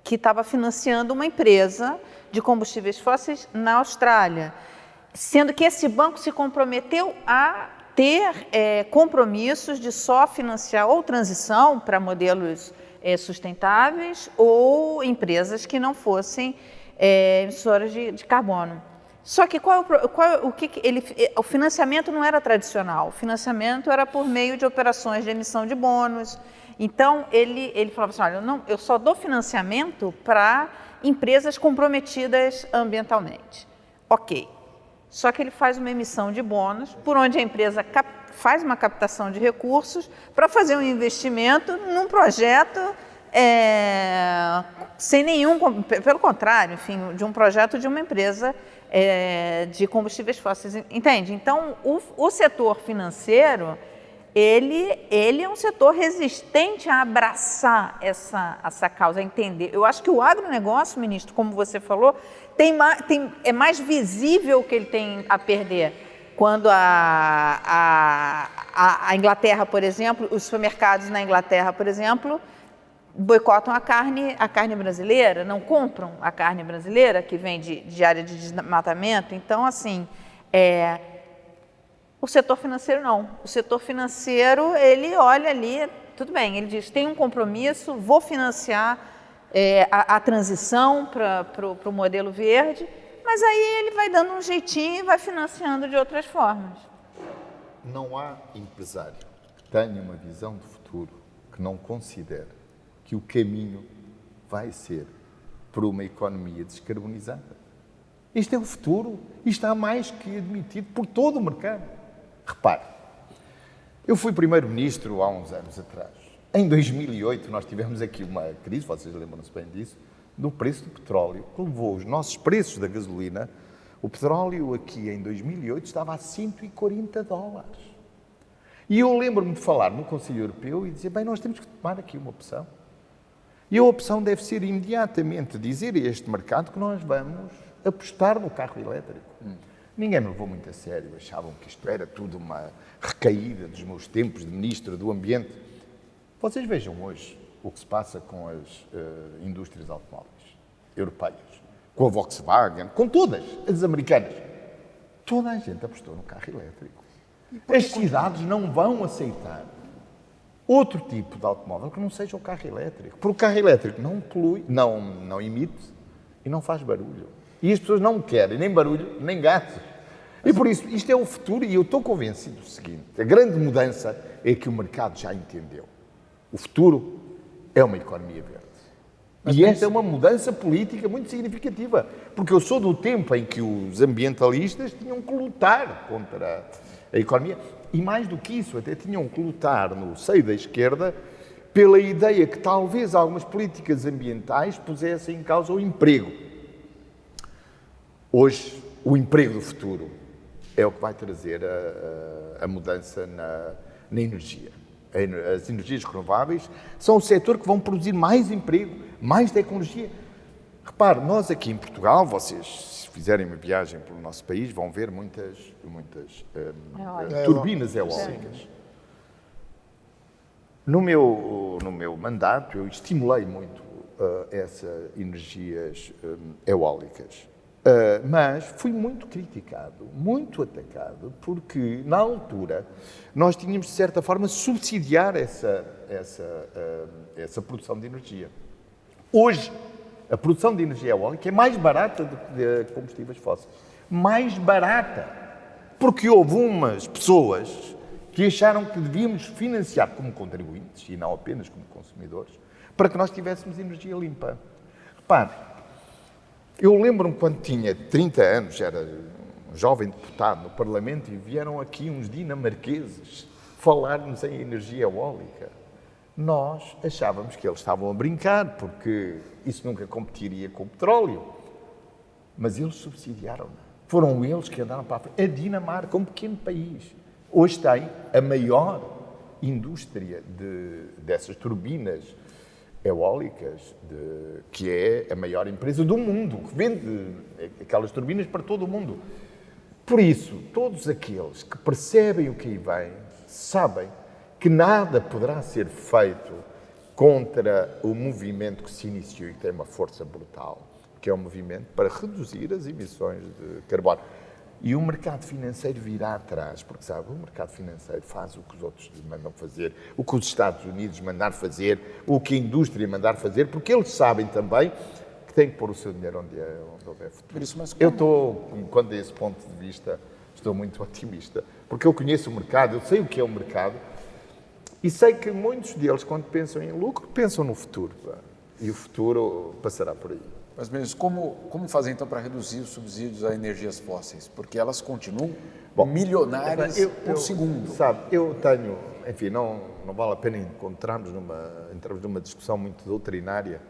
que estava financiando uma empresa de combustíveis fósseis na Austrália, sendo que esse banco se comprometeu a ter compromissos de só financiar ou transição para modelos sustentáveis ou empresas que não fossem emissoras de carbono. Só que o financiamento não era tradicional, o financiamento era por meio de operações de emissão de bônus. Então, ele falava assim, olha, eu só dou financiamento para empresas comprometidas ambientalmente. Ok. Só que ele faz uma emissão de bônus, por onde a empresa faz uma captação de recursos para fazer um investimento num projeto sem nenhum, pelo contrário, enfim, de um projeto de uma empresa de combustíveis fósseis, entende? Então, o setor financeiro, ele é um setor resistente a abraçar essa causa, a entender. Eu acho que o agronegócio, ministro, como você falou, é mais visível o que ele tem a perder. Quando a Inglaterra, por exemplo, os supermercados na Inglaterra, por exemplo, boicotam a carne brasileira, não compram a carne brasileira que vem de área de desmatamento. Então, assim, o setor financeiro não. O setor financeiro, ele olha ali, tudo bem, ele diz, tem um compromisso, vou financiar a transição para o modelo verde, mas aí ele vai dando um jeitinho e vai financiando de outras formas. Não há empresário que tenha uma visão de futuro que não considere que o caminho vai ser para uma economia descarbonizada. Isto é o futuro e está mais que admitido por todo o mercado. Repare, eu fui primeiro-ministro há uns anos atrás. Em 2008 nós tivemos aqui uma crise, vocês lembram-se bem disso, do preço do petróleo, que levou os nossos preços da gasolina. O petróleo aqui em 2008 estava a $140. E eu lembro-me de falar no Conselho Europeu e dizer, bem, nós temos que tomar aqui uma opção. E a opção deve ser imediatamente dizer a este mercado que nós vamos apostar no carro elétrico. Ninguém me levou muito a sério, achavam que isto era tudo uma recaída dos meus tempos de Ministro do Ambiente. Vocês vejam hoje o que se passa com as indústrias automóveis europeias, com a Volkswagen, com todas as americanas. Toda a gente apostou no carro elétrico. As cidades não vão aceitar outro tipo de automóvel que não seja o carro elétrico. Porque o carro elétrico não polui, não emite e não faz barulho. E as pessoas não querem nem barulho, nem gases. E por isso, isto é o futuro e eu estou convencido do seguinte, a grande mudança é que o mercado já entendeu. O futuro é uma economia verde. E esta é uma mudança política muito significativa, porque eu sou do tempo em que os ambientalistas tinham que lutar contra a economia. E mais do que isso, até tinham que lutar no seio da esquerda pela ideia que talvez algumas políticas ambientais pusessem em causa o emprego. Hoje, o emprego do futuro é o que vai trazer a mudança na energia. As energias renováveis são o setor que vão produzir mais emprego, mais tecnologia. Repare, nós aqui em Portugal, vocês, se fizerem uma viagem pelo nosso país, vão ver muitas turbinas eólicas. No meu mandato, eu estimulei muito essas energias eólicas. Mas fui muito criticado, muito atacado, porque na altura nós tínhamos, de certa forma, subsidiar essa produção de energia. Hoje, a produção de energia eólica é mais barata do que de combustíveis fósseis. Mais barata. Porque houve umas pessoas que acharam que devíamos financiar como contribuintes, e não apenas como consumidores, para que nós tivéssemos energia limpa. Repare, eu lembro-me quando tinha 30 anos, era um jovem deputado no Parlamento, e vieram aqui uns dinamarqueses falar-nos em energia eólica. Nós achávamos que eles estavam a brincar, porque isso nunca competiria com o petróleo. Mas eles subsidiaram-na. Foram eles que andaram para a frente. A Dinamarca, um pequeno país, hoje tem a maior indústria dessas turbinas eólicas, que é a maior empresa do mundo, que vende aquelas turbinas para todo o mundo. Por isso, todos aqueles que percebem o que aí vem, sabem que nada poderá ser feito contra o movimento que se iniciou e que tem uma força brutal, que é o movimento para reduzir as emissões de carbono. E o mercado financeiro virá atrás, porque, sabe, o mercado financeiro faz o que os outros lhe mandam fazer, o que os Estados Unidos mandar fazer, o que a indústria mandar fazer, porque eles sabem também que têm que pôr o seu dinheiro onde houver futuro. Eu estou, quanto a esse ponto de vista, estou muito otimista, porque eu conheço o mercado, eu sei o que é o mercado, e sei que muitos deles, quando pensam em lucro, pensam no futuro. E o futuro passará por aí. Mas mesmo, como fazer então para reduzir os subsídios a energias fósseis? Porque elas continuam milionárias por segundo. Sabe, eu tenho, enfim, não vale a pena entrarmos numa discussão muito doutrinária,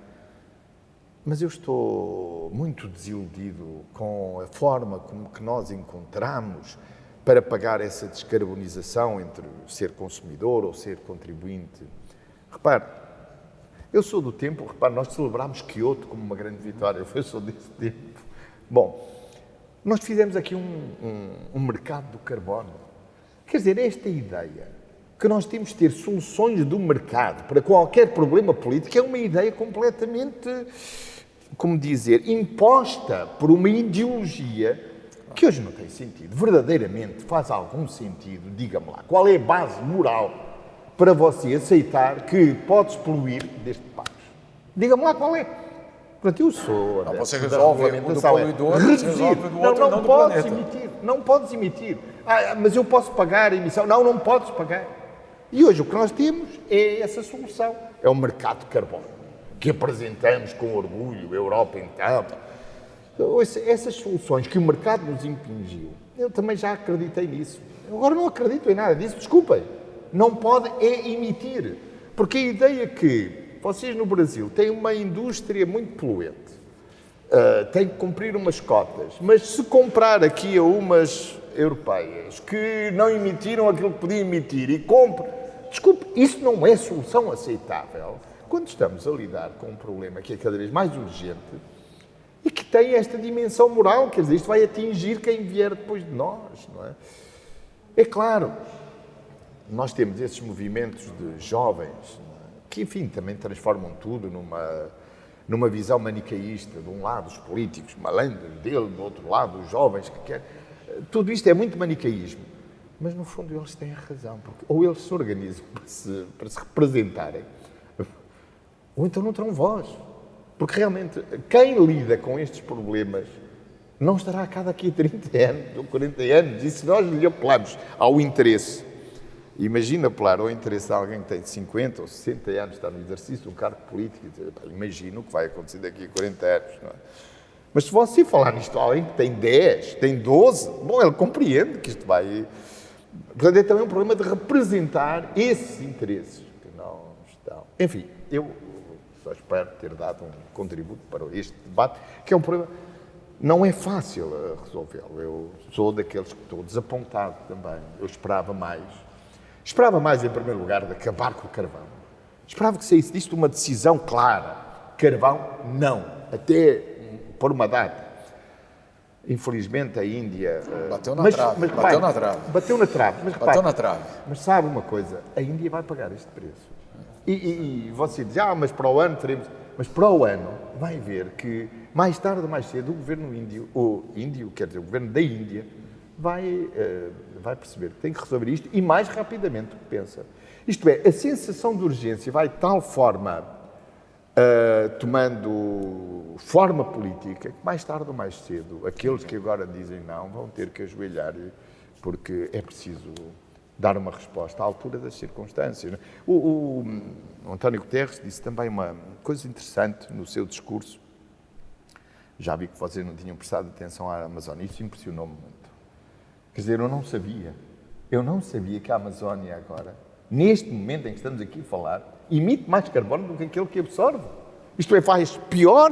mas eu estou muito desiludido com a forma como que nós encontramos para pagar essa descarbonização entre ser consumidor ou ser contribuinte. Repare, eu sou do tempo, repare, nós celebramos Kyoto como uma grande vitória, eu sou desse tempo. Bom, nós fizemos aqui um mercado do carbono. Quer dizer, esta ideia que nós temos de ter soluções do mercado para qualquer problema político é uma ideia completamente, como dizer, imposta por uma ideologia que hoje não tem sentido. Verdadeiramente faz algum sentido, diga-me lá, qual é a base moral para você aceitar que podes poluir desde que pagues? Diga-me lá qual é. Portanto, eu sou... Não, você resolve o do poluidor, você resolve o do outro, não do podes planeta. emitir, não podes emitir. Mas eu posso pagar a emissão. Não podes pagar. E hoje o que nós temos é essa solução. É o mercado de carbono, que apresentamos com orgulho, a Europa então. Essas soluções que o mercado nos impingiu, eu também já acreditei nisso. Agora não acredito em nada disso, desculpem. Não pode emitir. Porque a ideia que vocês no Brasil têm uma indústria muito poluente, têm que cumprir umas cotas, mas se comprar aqui a umas europeias que não emitiram aquilo que podiam emitir e compram, desculpe, isso não é solução aceitável quando estamos a lidar com um problema que é cada vez mais urgente e que tem esta dimensão moral, quer dizer, isto vai atingir quem vier depois de nós, não é? É claro, nós temos esses movimentos de jovens que, enfim, também transformam tudo numa visão manicaísta. De um lado os políticos malandros, dele, do outro lado os jovens que querem. Tudo isto é muito manicaísmo. Mas, no fundo, eles têm razão. Porque ou eles se organizam para se representarem, ou então não terão voz. Porque, realmente, quem lida com estes problemas não estará cá daqui a 30 anos ou 40 anos. E se nós lhe apelamos ao interesse, imagina apelar ao interesse de alguém que tem 50 ou 60 anos, está no exercício de um cargo político, e dizer, imagina o que vai acontecer daqui a 40 anos. Não é? Mas se você falar nisto a alguém que tem 10, tem 12, bom, ele compreende que isto vai... Portanto, é também um problema de representar esses interesses que não estão... Enfim, eu só espero ter dado um contributo para este debate, que é um problema... Não é fácil resolvê-lo. Eu sou daqueles que estou desapontado também. Eu esperava mais. Esperava mais, em primeiro lugar, de acabar com o carvão. Esperava que saísse disto uma decisão clara. Carvão, não. Até por uma data. Infelizmente, a Índia... Bateu na trave. Bateu na trave. Bateu na trave. Mas sabe uma coisa? A Índia vai pagar este preço. E você diz, mas para o ano teremos... Mas para o ano vai ver que, mais tarde ou mais cedo, o governo índio, o governo da Índia, vai perceber que tem que resolver isto e mais rapidamente do que pensa. Isto é, a sensação de urgência vai de tal forma tomando forma política que mais tarde ou mais cedo aqueles que agora dizem não vão ter que ajoelhar porque é preciso dar uma resposta à altura das circunstâncias. O António Guterres disse também uma coisa interessante no seu discurso. Já vi que vocês não tinham prestado atenção à Amazónia, isso impressionou-me muito. Quer dizer, eu não sabia que a Amazónia agora, neste momento em que estamos aqui a falar, emite mais carbono do que aquele que absorve. Isto é, faz pior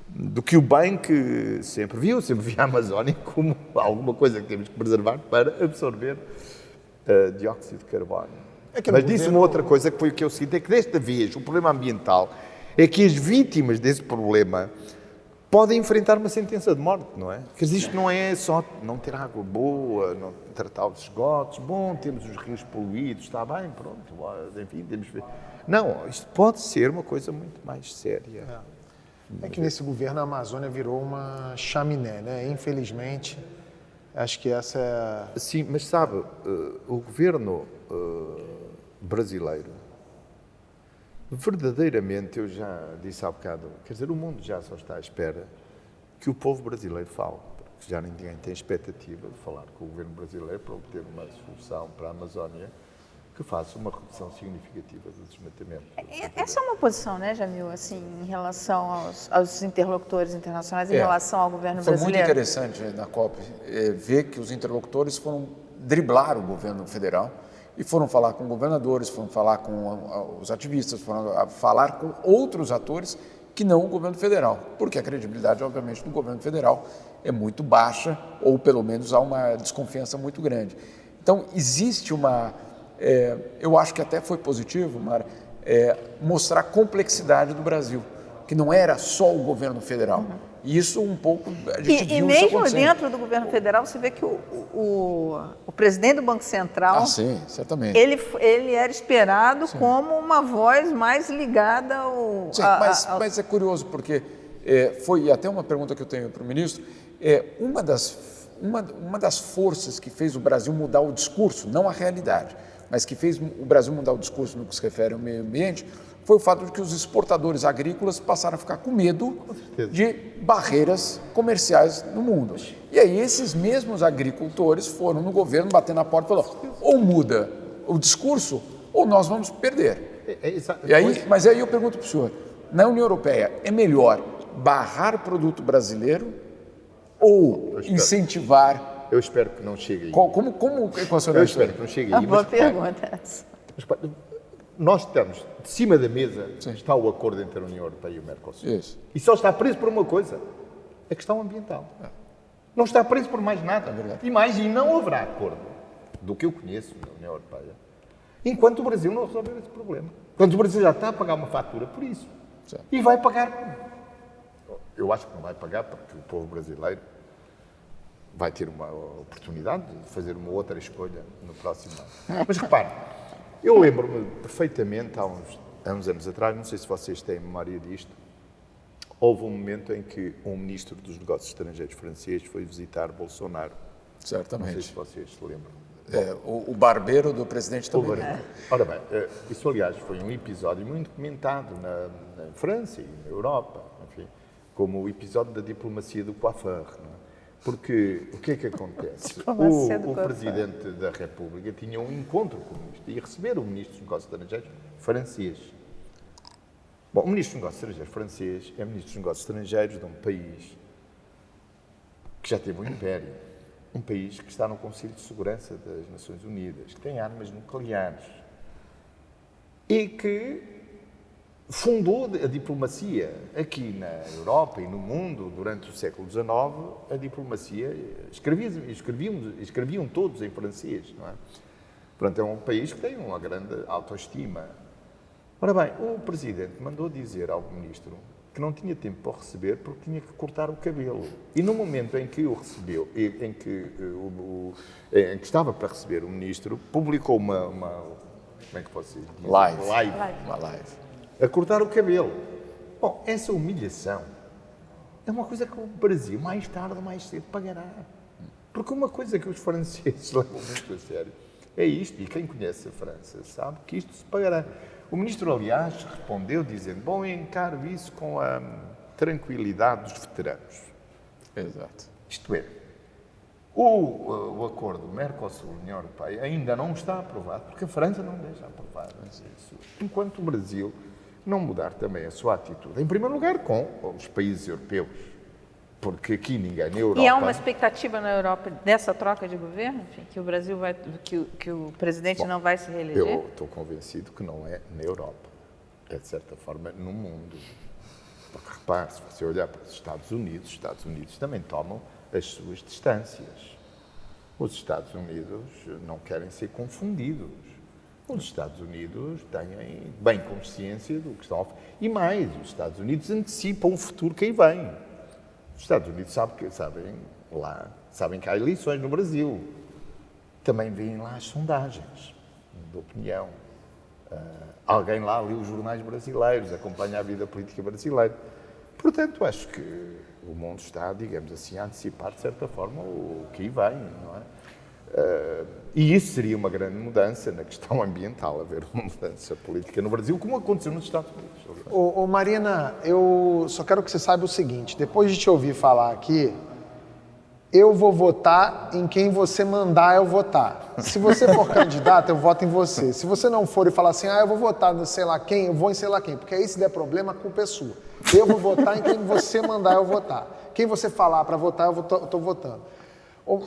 do que o bem que sempre vi a Amazónia como alguma coisa que temos que preservar para absorver dióxido de carbono. Mas disse uma outra coisa que foi o que eu sinto, é que desta vez o problema ambiental é que as vítimas desse problema podem enfrentar uma sentença de morte, não é? Quer dizer, isto não é só não ter água boa, não tratar os esgotos, bom, temos os rios poluídos, está bem, pronto, enfim, temos... Não, isto pode ser uma coisa muito mais séria. É que nesse governo a Amazônia virou uma chaminé, né? Infelizmente, acho que essa é... Sim, mas sabe, o governo brasileiro, verdadeiramente, eu já disse há bocado, quer dizer, o mundo já só está à espera que o povo brasileiro fale, porque já ninguém tem expectativa de falar com o governo brasileiro para obter uma solução para a Amazónia que faça uma redução significativa do desmatamento. Essa é uma posição, né, Jamil, assim, em relação aos interlocutores internacionais, em relação ao governo brasileiro? Foi muito interessante na COP ver que os interlocutores foram driblar o governo federal e foram falar com governadores, foram falar com os ativistas, foram falar com outros atores que não o governo federal, porque a credibilidade, obviamente, do governo federal é muito baixa, ou pelo menos há uma desconfiança muito grande. Então, existe uma... eu acho que até foi positivo, Mara, mostrar a complexidade do Brasil, que não era só o governo federal. E isso um pouco a gente viu. E mesmo dentro do governo federal, você vê que o presidente do Banco Central, sim, certamente. Ele era esperado como uma voz mais ligada ao... Sim, mas é curioso, porque foi até uma pergunta que eu tenho para o ministro, uma das forças que fez o Brasil mudar o discurso, não a realidade, mas que fez o Brasil mudar o discurso no que se refere ao meio ambiente, foi o fato de que os exportadores agrícolas passaram a ficar com medo de barreiras comerciais no mundo. E aí esses mesmos agricultores foram no governo bater na porta e falaram, ou muda o discurso ou nós vamos perder. Mas aí eu pergunto para o senhor, na União Europeia é melhor barrar produto brasileiro ou incentivar? Eu espero que não chegue aí. Como equacionar isso? Eu espero que não chegue aí. Boa pergunta essa. Nós estamos, de cima da mesa, está o acordo entre a União Europeia e o Mercosul. Isso. E só está preso por uma coisa, a questão ambiental. Não está preso por mais nada. E não haverá acordo, do que eu conheço na União Europeia, enquanto o Brasil não resolver esse problema. Enquanto o Brasil já está a pagar uma fatura por isso. Sim. E vai pagar. Eu acho que não vai pagar porque o povo brasileiro vai ter uma oportunidade de fazer uma outra escolha no próximo ano. Mas repare, eu lembro-me perfeitamente, há uns anos atrás, não sei se vocês têm memória disto, houve um momento em que um ministro dos Negócios Estrangeiros francês foi visitar Bolsonaro. Certamente. Não sei se vocês se lembram. O barbeiro do presidente também. Ora bem, isso aliás foi um episódio muito comentado na França e na Europa, enfim, como o episódio da diplomacia do coiffeur, não é? Porque o que é que acontece? O Presidente da República tinha um encontro com o Ministro, ia receber o Ministro dos Negócios Estrangeiros francês. Bom, o Ministro dos Negócios Estrangeiros francês é Ministro dos Negócios Estrangeiros de um país que já teve um império, um país que está no Conselho de Segurança das Nações Unidas, que tem armas nucleares e que fundou a diplomacia aqui na Europa e no mundo durante o século XIX. A diplomacia, escreviam todos em francês, não é? Portanto, é um país que tem uma grande autoestima. Ora bem, o Presidente mandou dizer ao Ministro que não tinha tempo para o receber porque tinha que cortar o cabelo. E no momento em que o recebeu, em que estava para receber o Ministro, publicou uma como é que vocês dizem? Live. Uma live. Uma live. a cortar o cabelo. Bom, essa humilhação é uma coisa que o Brasil, mais tarde ou mais cedo, pagará. Porque uma coisa que os franceses levam muito a sério é isto, e quem conhece a França sabe que isto se pagará. O ministro, aliás, respondeu dizendo, bom, eu encaro isso com a tranquilidade dos veteranos. Exato. Isto é, o acordo Mercosul-União Europeia ainda não está aprovado, porque a França não deixa aprovar isso. Enquanto o Brasil não mudar também a sua atitude, em primeiro lugar com os países europeus, porque aqui ninguém na Europa... E há uma expectativa na Europa dessa troca de governo, enfim, que o Brasil vai, que o presidente não vai se reeleger? Eu estou convencido que não é na Europa, é de certa forma no mundo. Porque repare, se você olhar para os Estados Unidos também tomam as suas distâncias. Os Estados Unidos não querem ser confundidos. Os Estados Unidos têm bem consciência do que estão a fazer. E mais, os Estados Unidos antecipam o futuro que aí vem. Os Estados Unidos sabem que há eleições no Brasil. Também veem lá as sondagens de opinião. Alguém lá lê os jornais brasileiros, acompanha a vida política brasileira. Portanto, acho que o mundo está, digamos assim, a antecipar, de certa forma, o que aí vem, não é? E isso seria uma grande mudança na questão ambiental, haver uma mudança política no Brasil, como aconteceu nos Estados Unidos. Marina, eu só quero que você saiba o seguinte, depois de te ouvir falar aqui, eu vou votar em quem você mandar eu votar. Se você for candidato, eu voto em você. Se você não for e falar assim, eu vou votar no sei lá quem, eu vou em sei lá quem, porque aí se der problema, a culpa é sua. Eu vou votar em quem você mandar eu votar. Quem você falar para votar, eu estou votando.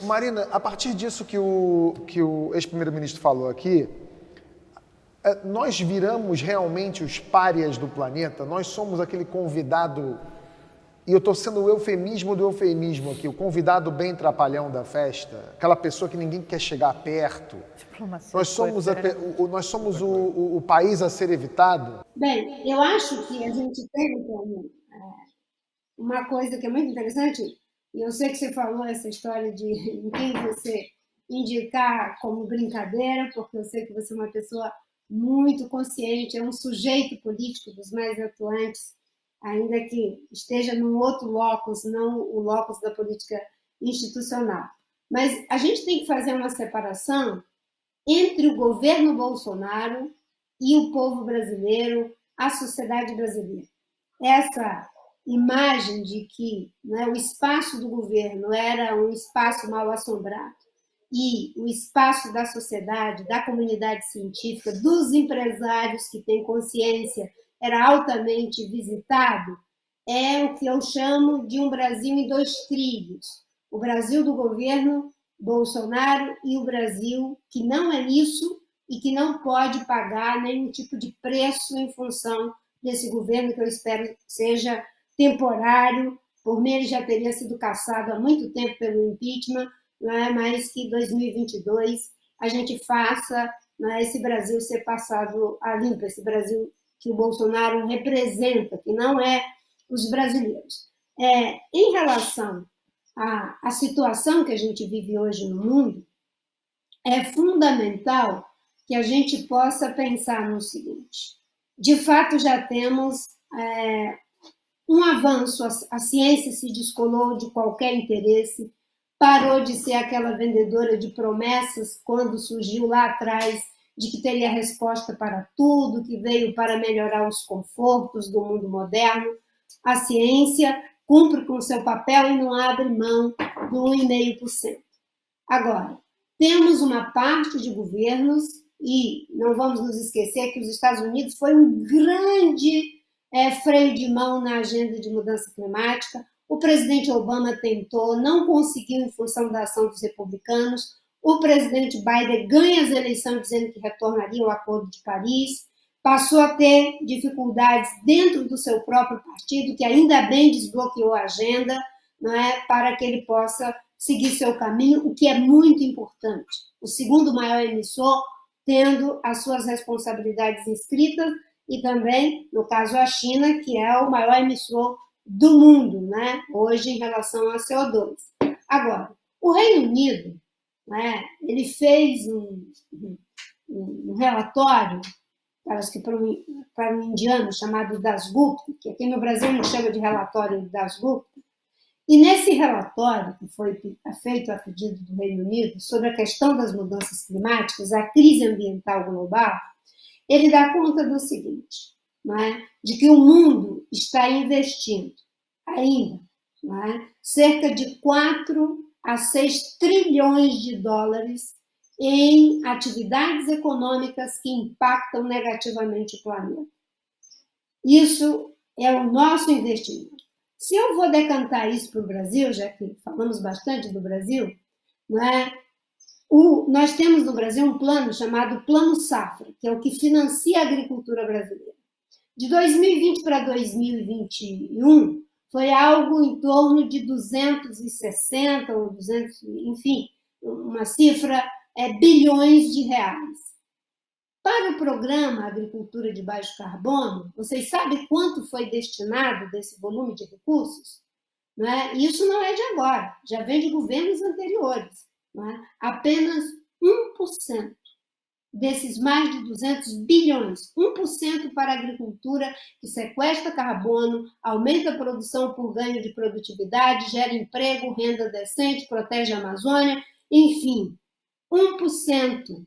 Marina, a partir disso que o ex-primeiro-ministro falou aqui, nós viramos realmente os párias do planeta? Nós somos aquele convidado, e eu estou sendo o eufemismo do eufemismo aqui, o convidado bem trapalhão da festa, aquela pessoa que ninguém quer chegar perto. Nós somos o país a ser evitado? Bem, eu acho que a gente tem uma coisa que é muito interessante, e eu sei que você falou essa história de em quem você indicar como brincadeira, porque eu sei que você é uma pessoa muito consciente, é um sujeito político dos mais atuantes, ainda que esteja num outro locus, não o locus da política institucional. Mas a gente tem que fazer uma separação entre o governo Bolsonaro e o povo brasileiro, a sociedade brasileira. Essa imagem de que, né, o espaço do governo era um espaço mal assombrado e o espaço da sociedade, da comunidade científica, dos empresários que têm consciência era altamente visitado, é o que eu chamo de um Brasil em dois trilhos. O Brasil do governo Bolsonaro e o Brasil que não é isso e que não pode pagar nenhum tipo de preço em função desse governo, que eu espero seja temporário, por mim ele já teria sido cassado há muito tempo pelo impeachment, mas que em 2022 a gente faça, esse Brasil ser passado a limpo, esse Brasil que o Bolsonaro representa, que não é os brasileiros. Em relação à situação que a gente vive hoje no mundo, é fundamental que a gente possa pensar no seguinte: de fato já temos um avanço, a ciência se descolou de qualquer interesse, parou de ser aquela vendedora de promessas quando surgiu lá atrás de que teria resposta para tudo, que veio para melhorar os confortos do mundo moderno. A ciência cumpre com o seu papel e não abre mão do 1,5%. Agora, temos uma parte de governos, e não vamos nos esquecer que os Estados Unidos foi um grande freio de mão na agenda de mudança climática. O presidente Obama tentou, não conseguiu em função da ação dos republicanos. O presidente Biden ganha as eleições dizendo que retornaria ao Acordo de Paris. Passou a ter dificuldades dentro do seu próprio partido, que ainda bem desbloqueou a agenda, para que ele possa seguir seu caminho, o que é muito importante. O segundo maior emissor tendo as suas responsabilidades inscritas, e também, no caso, a China, que é o maior emissor do mundo, hoje em relação a CO2. Agora, o Reino Unido, ele fez um relatório parece que para um indiano chamado Dasgupta, que aqui no Brasil a gente chama de relatório Dasgupta, e nesse relatório, que foi feito a pedido do Reino Unido, sobre a questão das mudanças climáticas, a crise ambiental global, ele dá conta do seguinte, não é? De que o mundo está investindo ainda, não é? Cerca de 4 a 6 trilhões de dólares em atividades econômicas que impactam negativamente o planeta. Isso é o nosso investimento. Se eu vou decantar isso para o Brasil, já que falamos bastante do Brasil, não é? Nós temos no Brasil um plano chamado Plano Safra, que é o que financia a agricultura brasileira. De 2020 para 2021, foi algo em torno de 260 ou 200, enfim, uma cifra, bilhões de reais. Para o programa Agricultura de Baixo Carbono, vocês sabem quanto foi destinado desse volume de recursos? Não é? Isso não é de agora, já vem de governos anteriores. Não é? Apenas 1% desses mais de 200 bilhões, 1% para a agricultura, que sequestra carbono, aumenta a produção por ganho de produtividade, gera emprego, renda decente, protege a Amazônia, enfim, 1%.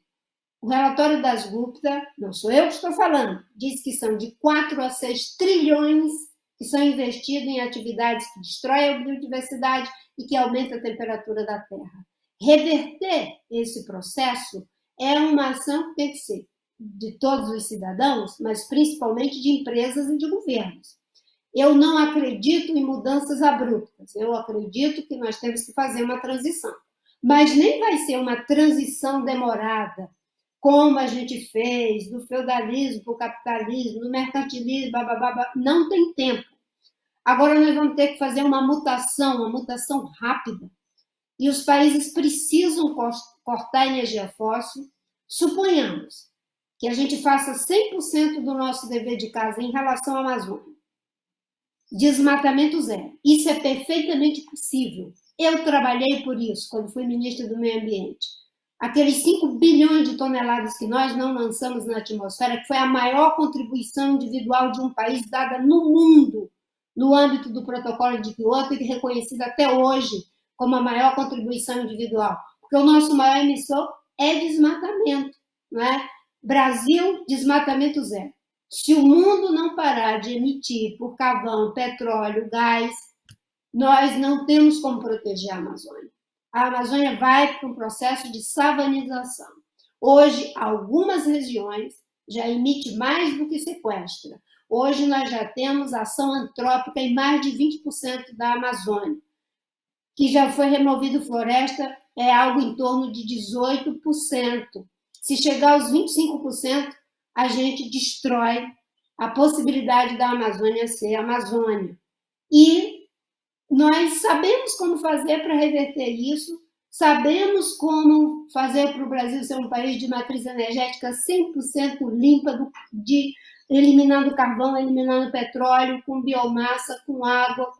O relatório Dasgupta, não sou eu que estou falando, diz que são de 4 a 6 trilhões que são investidos em atividades que destroem a biodiversidade e que aumentam a temperatura da Terra. Reverter esse processo é uma ação que tem que ser de todos os cidadãos, mas principalmente de empresas e de governos. Eu não acredito em mudanças abruptas, eu acredito que nós temos que fazer uma transição. Mas nem vai ser uma transição demorada, como a gente fez, do feudalismo para o capitalismo, do mercantilismo, bababá, não tem tempo. Agora nós vamos ter que fazer uma mutação rápida. E os países precisam cortar energia fóssil. Suponhamos que a gente faça 100% do nosso dever de casa em relação à Amazônia. Desmatamento zero. Isso é perfeitamente possível. Eu trabalhei por isso quando fui ministra do Meio Ambiente. Aqueles 5 bilhões de toneladas que nós não lançamos na atmosfera, que foi a maior contribuição individual de um país dada no mundo, no âmbito do protocolo de Kyoto, e reconhecida até hoje como a maior contribuição individual. Porque o nosso maior emissor é desmatamento. Não é? Brasil, desmatamento zero. Se o mundo não parar de emitir por carvão, petróleo, gás, nós não temos como proteger a Amazônia. A Amazônia vai para um processo de savanização. Hoje, algumas regiões já emitem mais do que sequestra. Hoje, nós já temos ação antrópica em mais de 20% da Amazônia. Que já foi removido floresta, é algo em torno de 18%. Se chegar aos 25%, a gente destrói a possibilidade da Amazônia ser Amazônia. E nós sabemos como fazer para reverter isso, sabemos como fazer para o Brasil ser um país de matriz energética 100% limpa, eliminando carvão, eliminando petróleo, com biomassa, com água,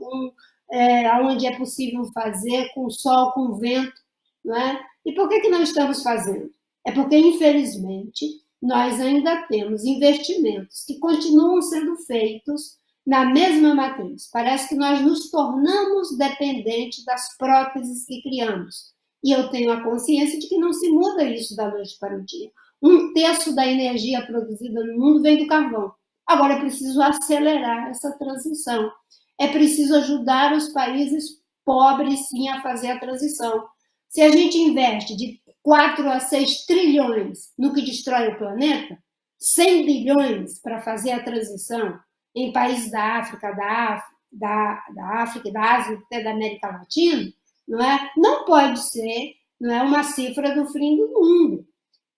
onde é possível fazer, com sol, com vento. Não é? E por que nós estamos fazendo? É porque, infelizmente, nós ainda temos investimentos que continuam sendo feitos na mesma matriz. Parece que nós nos tornamos dependentes das próteses que criamos. E eu tenho a consciência de que não se muda isso da noite para o dia. 1/3 da energia produzida no mundo vem do carvão. Agora é preciso acelerar essa transição. É preciso ajudar os países pobres, sim, a fazer a transição. Se a gente investe de 4 a 6 trilhões no que destrói o planeta, 100 bilhões para fazer a transição em países da África, da África e da Ásia, até da América Latina, não é? Não pode ser, não é, uma cifra do fim do mundo.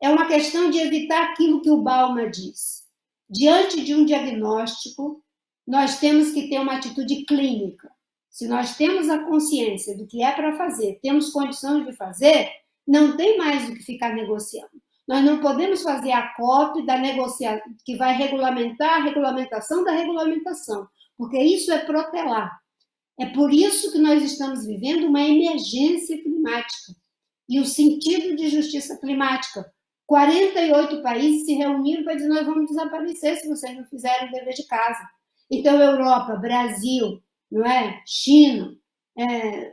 É uma questão de evitar aquilo que o Bauman diz. Diante de um diagnóstico, nós temos que ter uma atitude clínica. Se nós temos a consciência do que é para fazer, temos condições de fazer, não tem mais do que ficar negociando. Nós não podemos fazer a COP da negociação, que vai regulamentar a regulamentação da regulamentação, porque isso é protelar. É por isso que nós estamos vivendo uma emergência climática. E o sentido de justiça climática, 48 países se reuniram para dizer: nós vamos desaparecer se vocês não fizerem o dever de casa. Então, Europa, Brasil, não é? China,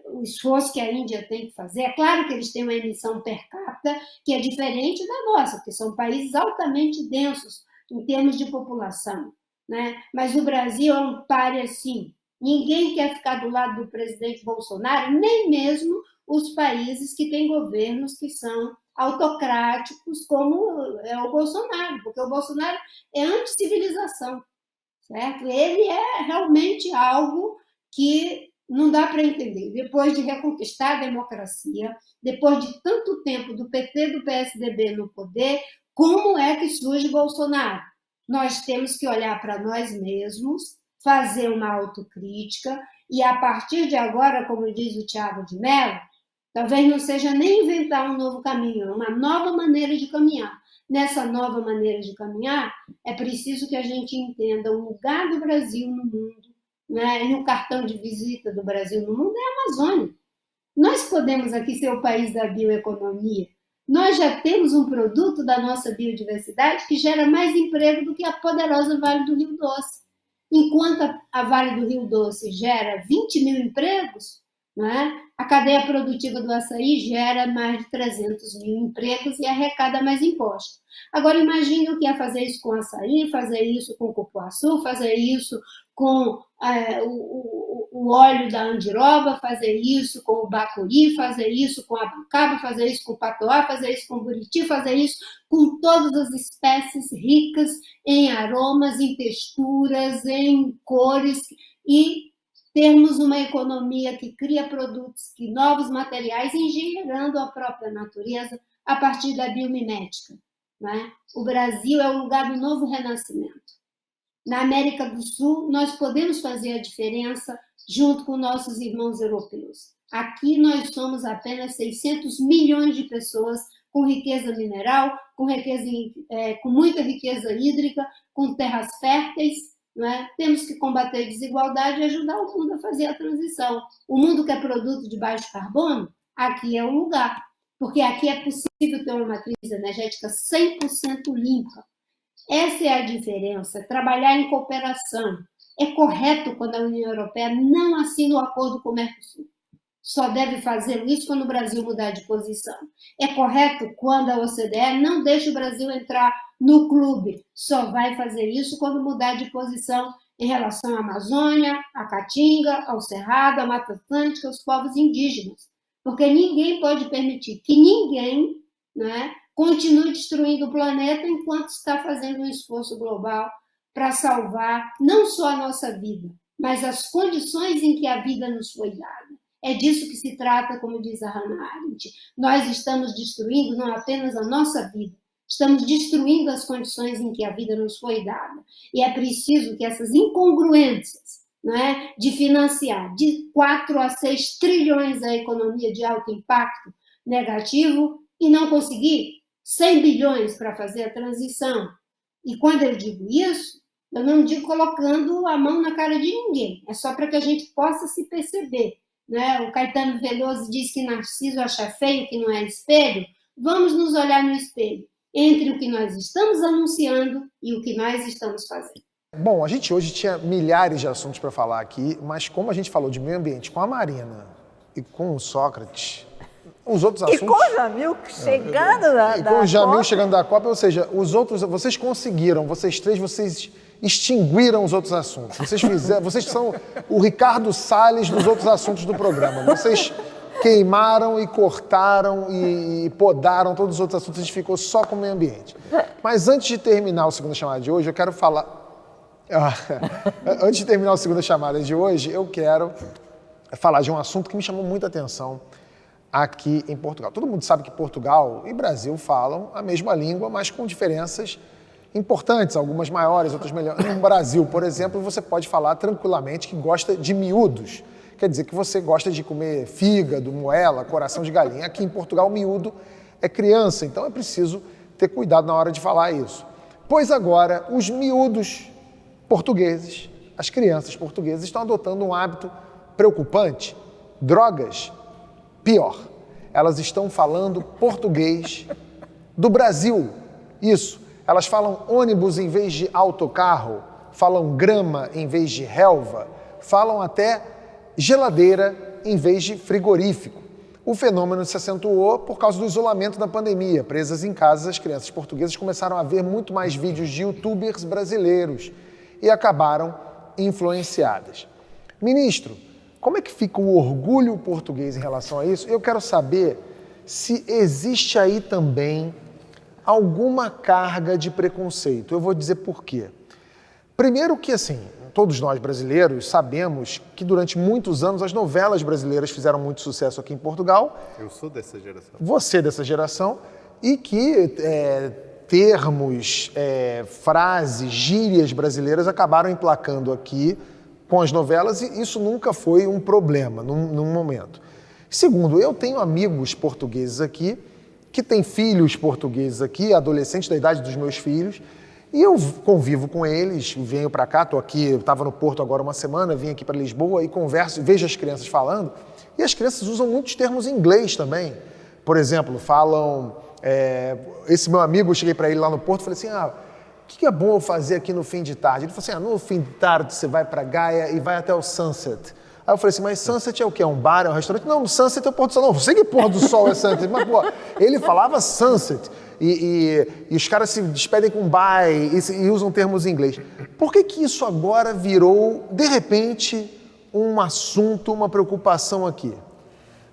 o esforço que a Índia tem que fazer. É claro que eles têm uma emissão per capita que é diferente da nossa, porque são países altamente densos em termos de população, né? Mas o Brasil é um páreo assim. Ninguém quer ficar do lado do presidente Bolsonaro, nem mesmo os países que têm governos que são autocráticos, como é o Bolsonaro, porque o Bolsonaro é anti-civilização, certo? Ele é realmente algo que não dá para entender. Depois de reconquistar a democracia, depois de tanto tempo do PT e do PSDB no poder, como é que surge Bolsonaro? Nós temos que olhar para nós mesmos, fazer uma autocrítica e, a partir de agora, como diz o Thiago de Mello, talvez não seja nem inventar um novo caminho, é uma nova maneira de caminhar. Nessa nova maneira de caminhar, é preciso que a gente entenda o lugar do Brasil no mundo, né? E o cartão de visita do Brasil no mundo é a Amazônia. Nós podemos aqui ser o país da bioeconomia. Nós já temos um produto da nossa biodiversidade que gera mais emprego do que a poderosa Vale do Rio Doce. Enquanto a Vale do Rio Doce gera 20 mil empregos, né, a cadeia produtiva do açaí gera mais de 300 mil empregos e arrecada mais impostos. Agora, imagine o que é fazer isso com açaí, fazer isso com cupuaçu, fazer isso com o óleo da andiroba, fazer isso com o bacuri, fazer isso com a abacaba, fazer isso com o patoá, fazer isso com o buriti, fazer isso com todas as espécies ricas em aromas, em texturas, em cores, e termos uma economia que cria produtos, que novos materiais, engenheirando a própria natureza a partir da biomimética, né? O Brasil é o lugar do novo renascimento. Na América do Sul, nós podemos fazer a diferença junto com nossos irmãos europeus. Aqui nós somos apenas 600 milhões de pessoas com riqueza mineral, com muita riqueza hídrica, com terras férteis, né? Temos que combater a desigualdade e ajudar o mundo a fazer a transição. O mundo que é produto de baixo carbono, aqui é o lugar, porque aqui é possível ter uma matriz energética 100% limpa. Essa é a diferença, trabalhar em cooperação. É correto quando a União Europeia não assina o acordo com o Mercosul. Só deve fazer isso quando o Brasil mudar de posição. É correto quando a OCDE não deixa o Brasil entrar no clube. Só vai fazer isso quando mudar de posição em relação à Amazônia, à Caatinga, ao Cerrado, à Mata Atlântica, aos povos indígenas. Porque ninguém pode permitir que ninguém, né, continue destruindo o planeta enquanto está fazendo um esforço global para salvar não só a nossa vida, mas as condições em que a vida nos foi dada. É disso que se trata, como diz a Hannah Arendt. Nós estamos destruindo não apenas a nossa vida, estamos destruindo as condições em que a vida nos foi dada. E é preciso que essas incongruências, né, de financiar de 4 a 6 trilhões a economia de alto impacto negativo e não conseguir 100 bilhões para fazer a transição. E quando eu digo isso, eu não digo colocando a mão na cara de ninguém, é só para que a gente possa se perceber, né? O Caetano Veloso diz que Narciso acha feio que não é espelho. Vamos nos olhar no espelho entre o que nós estamos anunciando e o que nós estamos fazendo. Bom, a gente hoje tinha milhares de assuntos para falar aqui, mas como a gente falou de meio ambiente com a Marina e com o Sócrates, os outros assuntos... E com o Jamil chegando da E com o Jamil Copa. chegando da Copa, ou seja, os outros, vocês conseguiram, vocês três, vocês extinguiram os outros assuntos. Vocês são o Ricardo Salles dos outros assuntos do programa. Vocês queimaram e cortaram e podaram todos os outros assuntos, a gente ficou só com o meio ambiente. Mas antes de terminar o Segunda Chamada de hoje, eu quero falar... Antes de terminar a Segunda Chamada de hoje, eu quero falar de um assunto que me chamou muita atenção aqui em Portugal. Todo mundo sabe que Portugal e Brasil falam a mesma língua, mas com diferenças importantes, algumas maiores, outras melhores. No Brasil, por exemplo, você pode falar tranquilamente que gosta de miúdos. Quer dizer que você gosta de comer fígado, moela, coração de galinha. Aqui em Portugal, miúdo é criança, então é preciso ter cuidado na hora de falar isso. Pois agora, os miúdos portugueses, as crianças portuguesas, estão adotando um hábito preocupante. Drogas, pior. Elas estão falando português do Brasil. Isso. Elas falam ônibus em vez de autocarro, falam grama em vez de relva, falam até geladeira em vez de frigorífico. O fenômeno se acentuou por causa do isolamento da pandemia. Presas em casa, as crianças portuguesas começaram a ver muito mais vídeos de youtubers brasileiros e acabaram influenciadas. Ministro, como é que fica o orgulho português em relação a isso? Eu quero saber se existe aí também alguma carga de preconceito. Eu vou dizer por quê. Primeiro que, assim, todos nós brasileiros sabemos que durante muitos anos as novelas brasileiras fizeram muito sucesso aqui em Portugal. Eu sou dessa geração. Você é dessa geração. E que termos, frases, gírias brasileiras acabaram emplacando aqui com as novelas e isso nunca foi um problema num momento. Segundo, eu tenho amigos portugueses aqui, que têm filhos portugueses aqui, adolescentes da idade dos meus filhos, e eu convivo com eles, venho para cá, estou aqui, eu estava no Porto agora uma semana, vim aqui para Lisboa e converso, vejo as crianças falando, e as crianças usam muitos termos em inglês também. Por exemplo, falam... esse meu amigo, eu cheguei para ele lá no Porto e falei assim, o que é bom eu fazer aqui no fim de tarde? Ele falou assim, no fim de tarde você vai para Gaia e vai até o Sunset. Aí eu falei assim, mas Sunset é o quê? É um bar, é um restaurante? Não, Sunset é o pôr do sol. Não, sei que pôr do sol é Sunset, mas pô, ele falava Sunset e os caras se despedem com bye e usam termos em inglês. Por que isso agora virou, de repente, um assunto, uma preocupação aqui?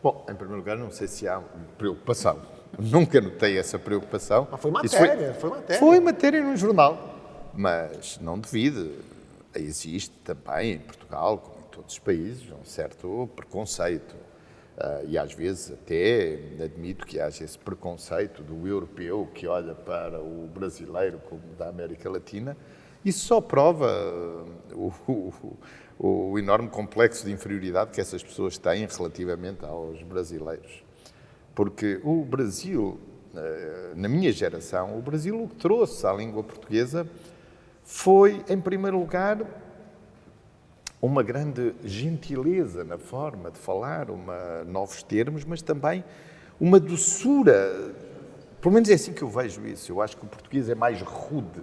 Bom, em primeiro lugar, não sei se há preocupação. Nunca notei essa preocupação. Mas foi matéria, foi matéria. Foi matéria num jornal, mas não devido. Existe também em Portugal, como em todos os países, um certo preconceito. E às vezes até admito que haja esse preconceito do europeu que olha para o brasileiro como da América Latina. Isso só prova o enorme complexo de inferioridade que essas pessoas têm relativamente aos brasileiros. Porque o Brasil, na minha geração, o Brasil o que trouxe à língua portuguesa foi, em primeiro lugar, uma grande gentileza na forma de falar, novos termos, mas também uma doçura. Pelo menos é assim que eu vejo isso. Eu acho que o português é mais rude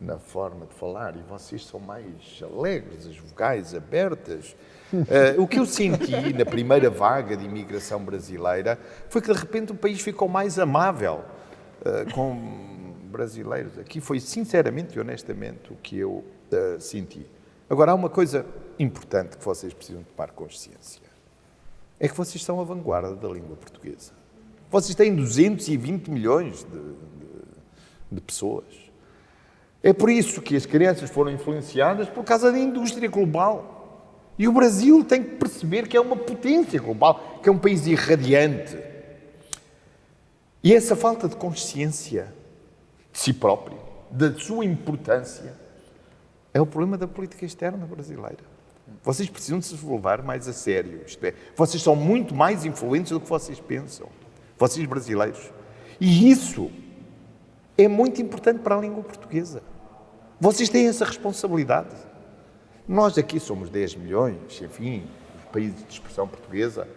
na forma de falar e vocês são mais alegres, as vogais abertas. O que eu senti na primeira vaga de imigração brasileira foi que de repente o país ficou mais amável com brasileiros. Aqui foi sinceramente e honestamente o que eu senti. Agora há uma coisa importante que vocês precisam tomar consciência. É que vocês são a vanguarda da língua portuguesa. Vocês têm 220 milhões de pessoas. É por isso que as crianças foram influenciadas por causa da indústria global. E o Brasil tem que perceber que é uma potência global, que é um país irradiante. E essa falta de consciência de si próprio, da sua importância, é o problema da política externa brasileira. Vocês precisam de se levar mais a sério. Isto é, vocês são muito mais influentes do que vocês pensam. Vocês brasileiros. E isso é muito importante para a língua portuguesa. Vocês têm essa responsabilidade. Nós aqui somos 10 milhões, enfim, os países de expressão portuguesa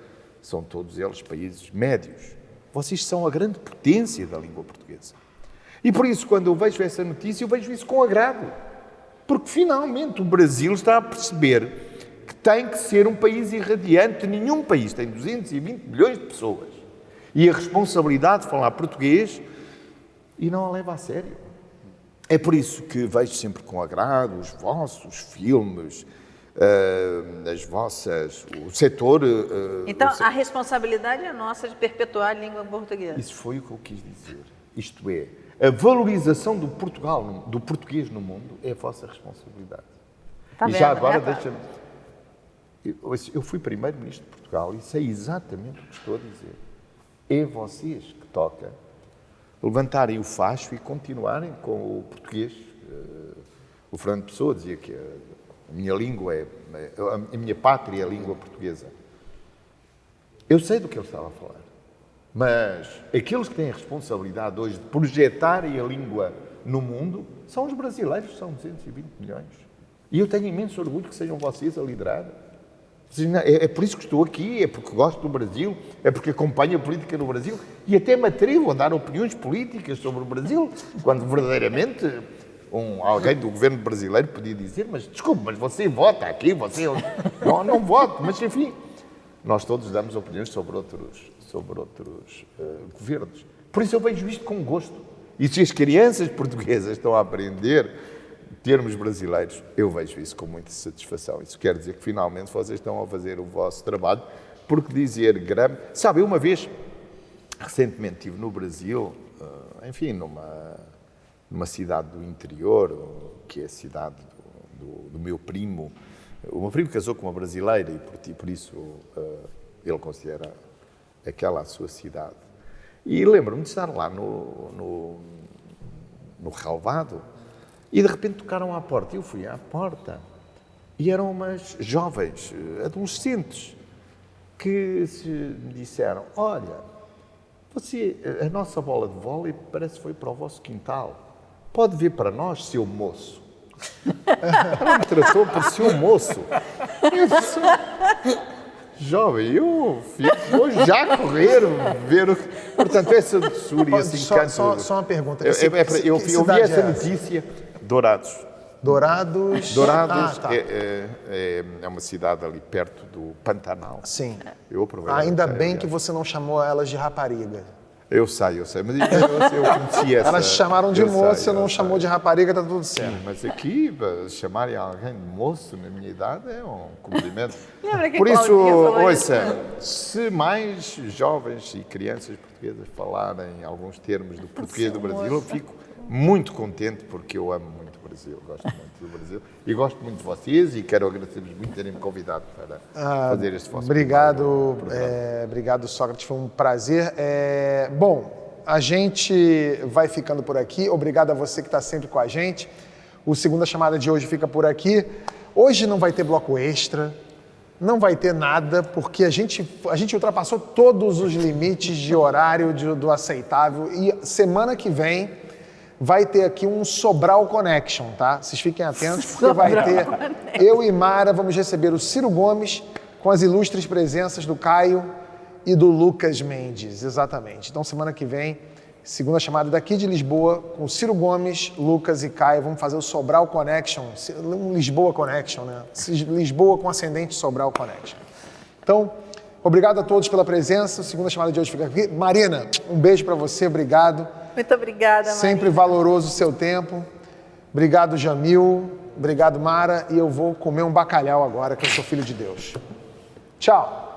são todos eles países médios. Vocês são a grande potência da língua portuguesa. E por isso, quando eu vejo essa notícia, eu vejo isso com agrado. Porque finalmente o Brasil está a perceber que tem que ser um país irradiante. Nenhum país tem 220 milhões de pessoas. E a responsabilidade de falar português e não a leva a sério. É por isso que vejo sempre com agrado os vossos filmes, o setor... Então, a responsabilidade é nossa de perpetuar a língua portuguesa. Isso foi o que eu quis dizer. Isto é, a valorização do português no mundo é a vossa responsabilidade. Tá e vendo, já agora, né? deixa-me... Eu fui primeiro-ministro de Portugal e sei exatamente o que estou a dizer. É vocês que toca levantarem o facho e continuarem com o português. O Fernando Pessoa dizia que a minha língua a minha pátria é a língua portuguesa. Eu sei do que ele estava a falar, mas aqueles que têm a responsabilidade hoje de projetarem a língua no mundo são os brasileiros, são 220 milhões. E eu tenho imenso orgulho que sejam vocês a liderar. É por isso que estou aqui, é porque gosto do Brasil, é porque acompanho a política no Brasil e até me atrevo a dar opiniões políticas sobre o Brasil, quando verdadeiramente alguém do governo brasileiro podia dizer, mas desculpe, mas você vota aqui, você... Não voto, mas enfim, nós todos damos opiniões sobre outros governos. Por isso eu vejo isto com gosto. E se as crianças portuguesas estão a aprender termos brasileiros, eu vejo isso com muita satisfação. Isso quer dizer que finalmente vocês estão a fazer o vosso trabalho, porque dizer grama... Sabe, eu uma vez, recentemente estive no Brasil, enfim, numa cidade do interior, que é a cidade do meu primo. O meu primo casou com uma brasileira e por isso ele considera aquela a sua cidade. E lembro-me de estar lá no relvado e de repente tocaram à porta. Eu fui à porta e eram umas jovens, adolescentes, que me disseram, olha, a nossa bola de vôlei parece que foi para o vosso quintal. Pode vir para nós, seu moço. Ela me tratou por seu moço. Eu disse, jovem, eu vou já correr, ver o... Portanto, essa doçura e esse encanto... Só uma pergunta. Eu vi essa notícia. Dourados. Dourados? Tá. É uma cidade ali perto do Pantanal. Sim. Eu aproveito. Ainda bem que você não chamou elas de rapariga. Eu sei, mas eu conheci essa... Elas chamaram de moço, você não chamou de rapariga, tá tudo certo. Sim, mas aqui, chamarem alguém de moço na minha idade é um cumprimento. Por isso, ouça, se mais jovens e crianças portuguesas falarem alguns termos do português do Brasil, eu fico muito contente, porque eu amo muito o Brasil, gosto muito do Brasil e gosto muito de vocês e quero agradecer-vos muito por terem-me convidado para fazer este vosso Obrigado, obrigado, Sócrates, foi um prazer. Bom, a gente vai ficando por aqui, obrigado a você que está sempre com a gente. O Segunda Chamada de hoje fica por aqui. Hoje não vai ter bloco extra, não vai ter nada, porque a gente ultrapassou todos os limites de horário do aceitável e semana que vem vai ter aqui um Sobral Connection, tá? Vocês fiquem atentos, porque vai ter... Eu e Mara vamos receber o Ciro Gomes com as ilustres presenças do Caio e do Lucas Mendes, exatamente. Então, semana que vem, Segunda Chamada daqui de Lisboa, com Ciro Gomes, Lucas e Caio, vamos fazer o Sobral Connection, um Lisboa Connection, né? Lisboa com ascendente Sobral Connection. Então, obrigado a todos pela presença, Segunda Chamada de hoje fica aqui. Marina, um beijo para você, obrigado. Muito obrigada, Marina. Sempre valoroso o seu tempo. Obrigado, Jamil. Obrigado, Mara. E eu vou comer um bacalhau agora, que eu sou filho de Deus. Tchau.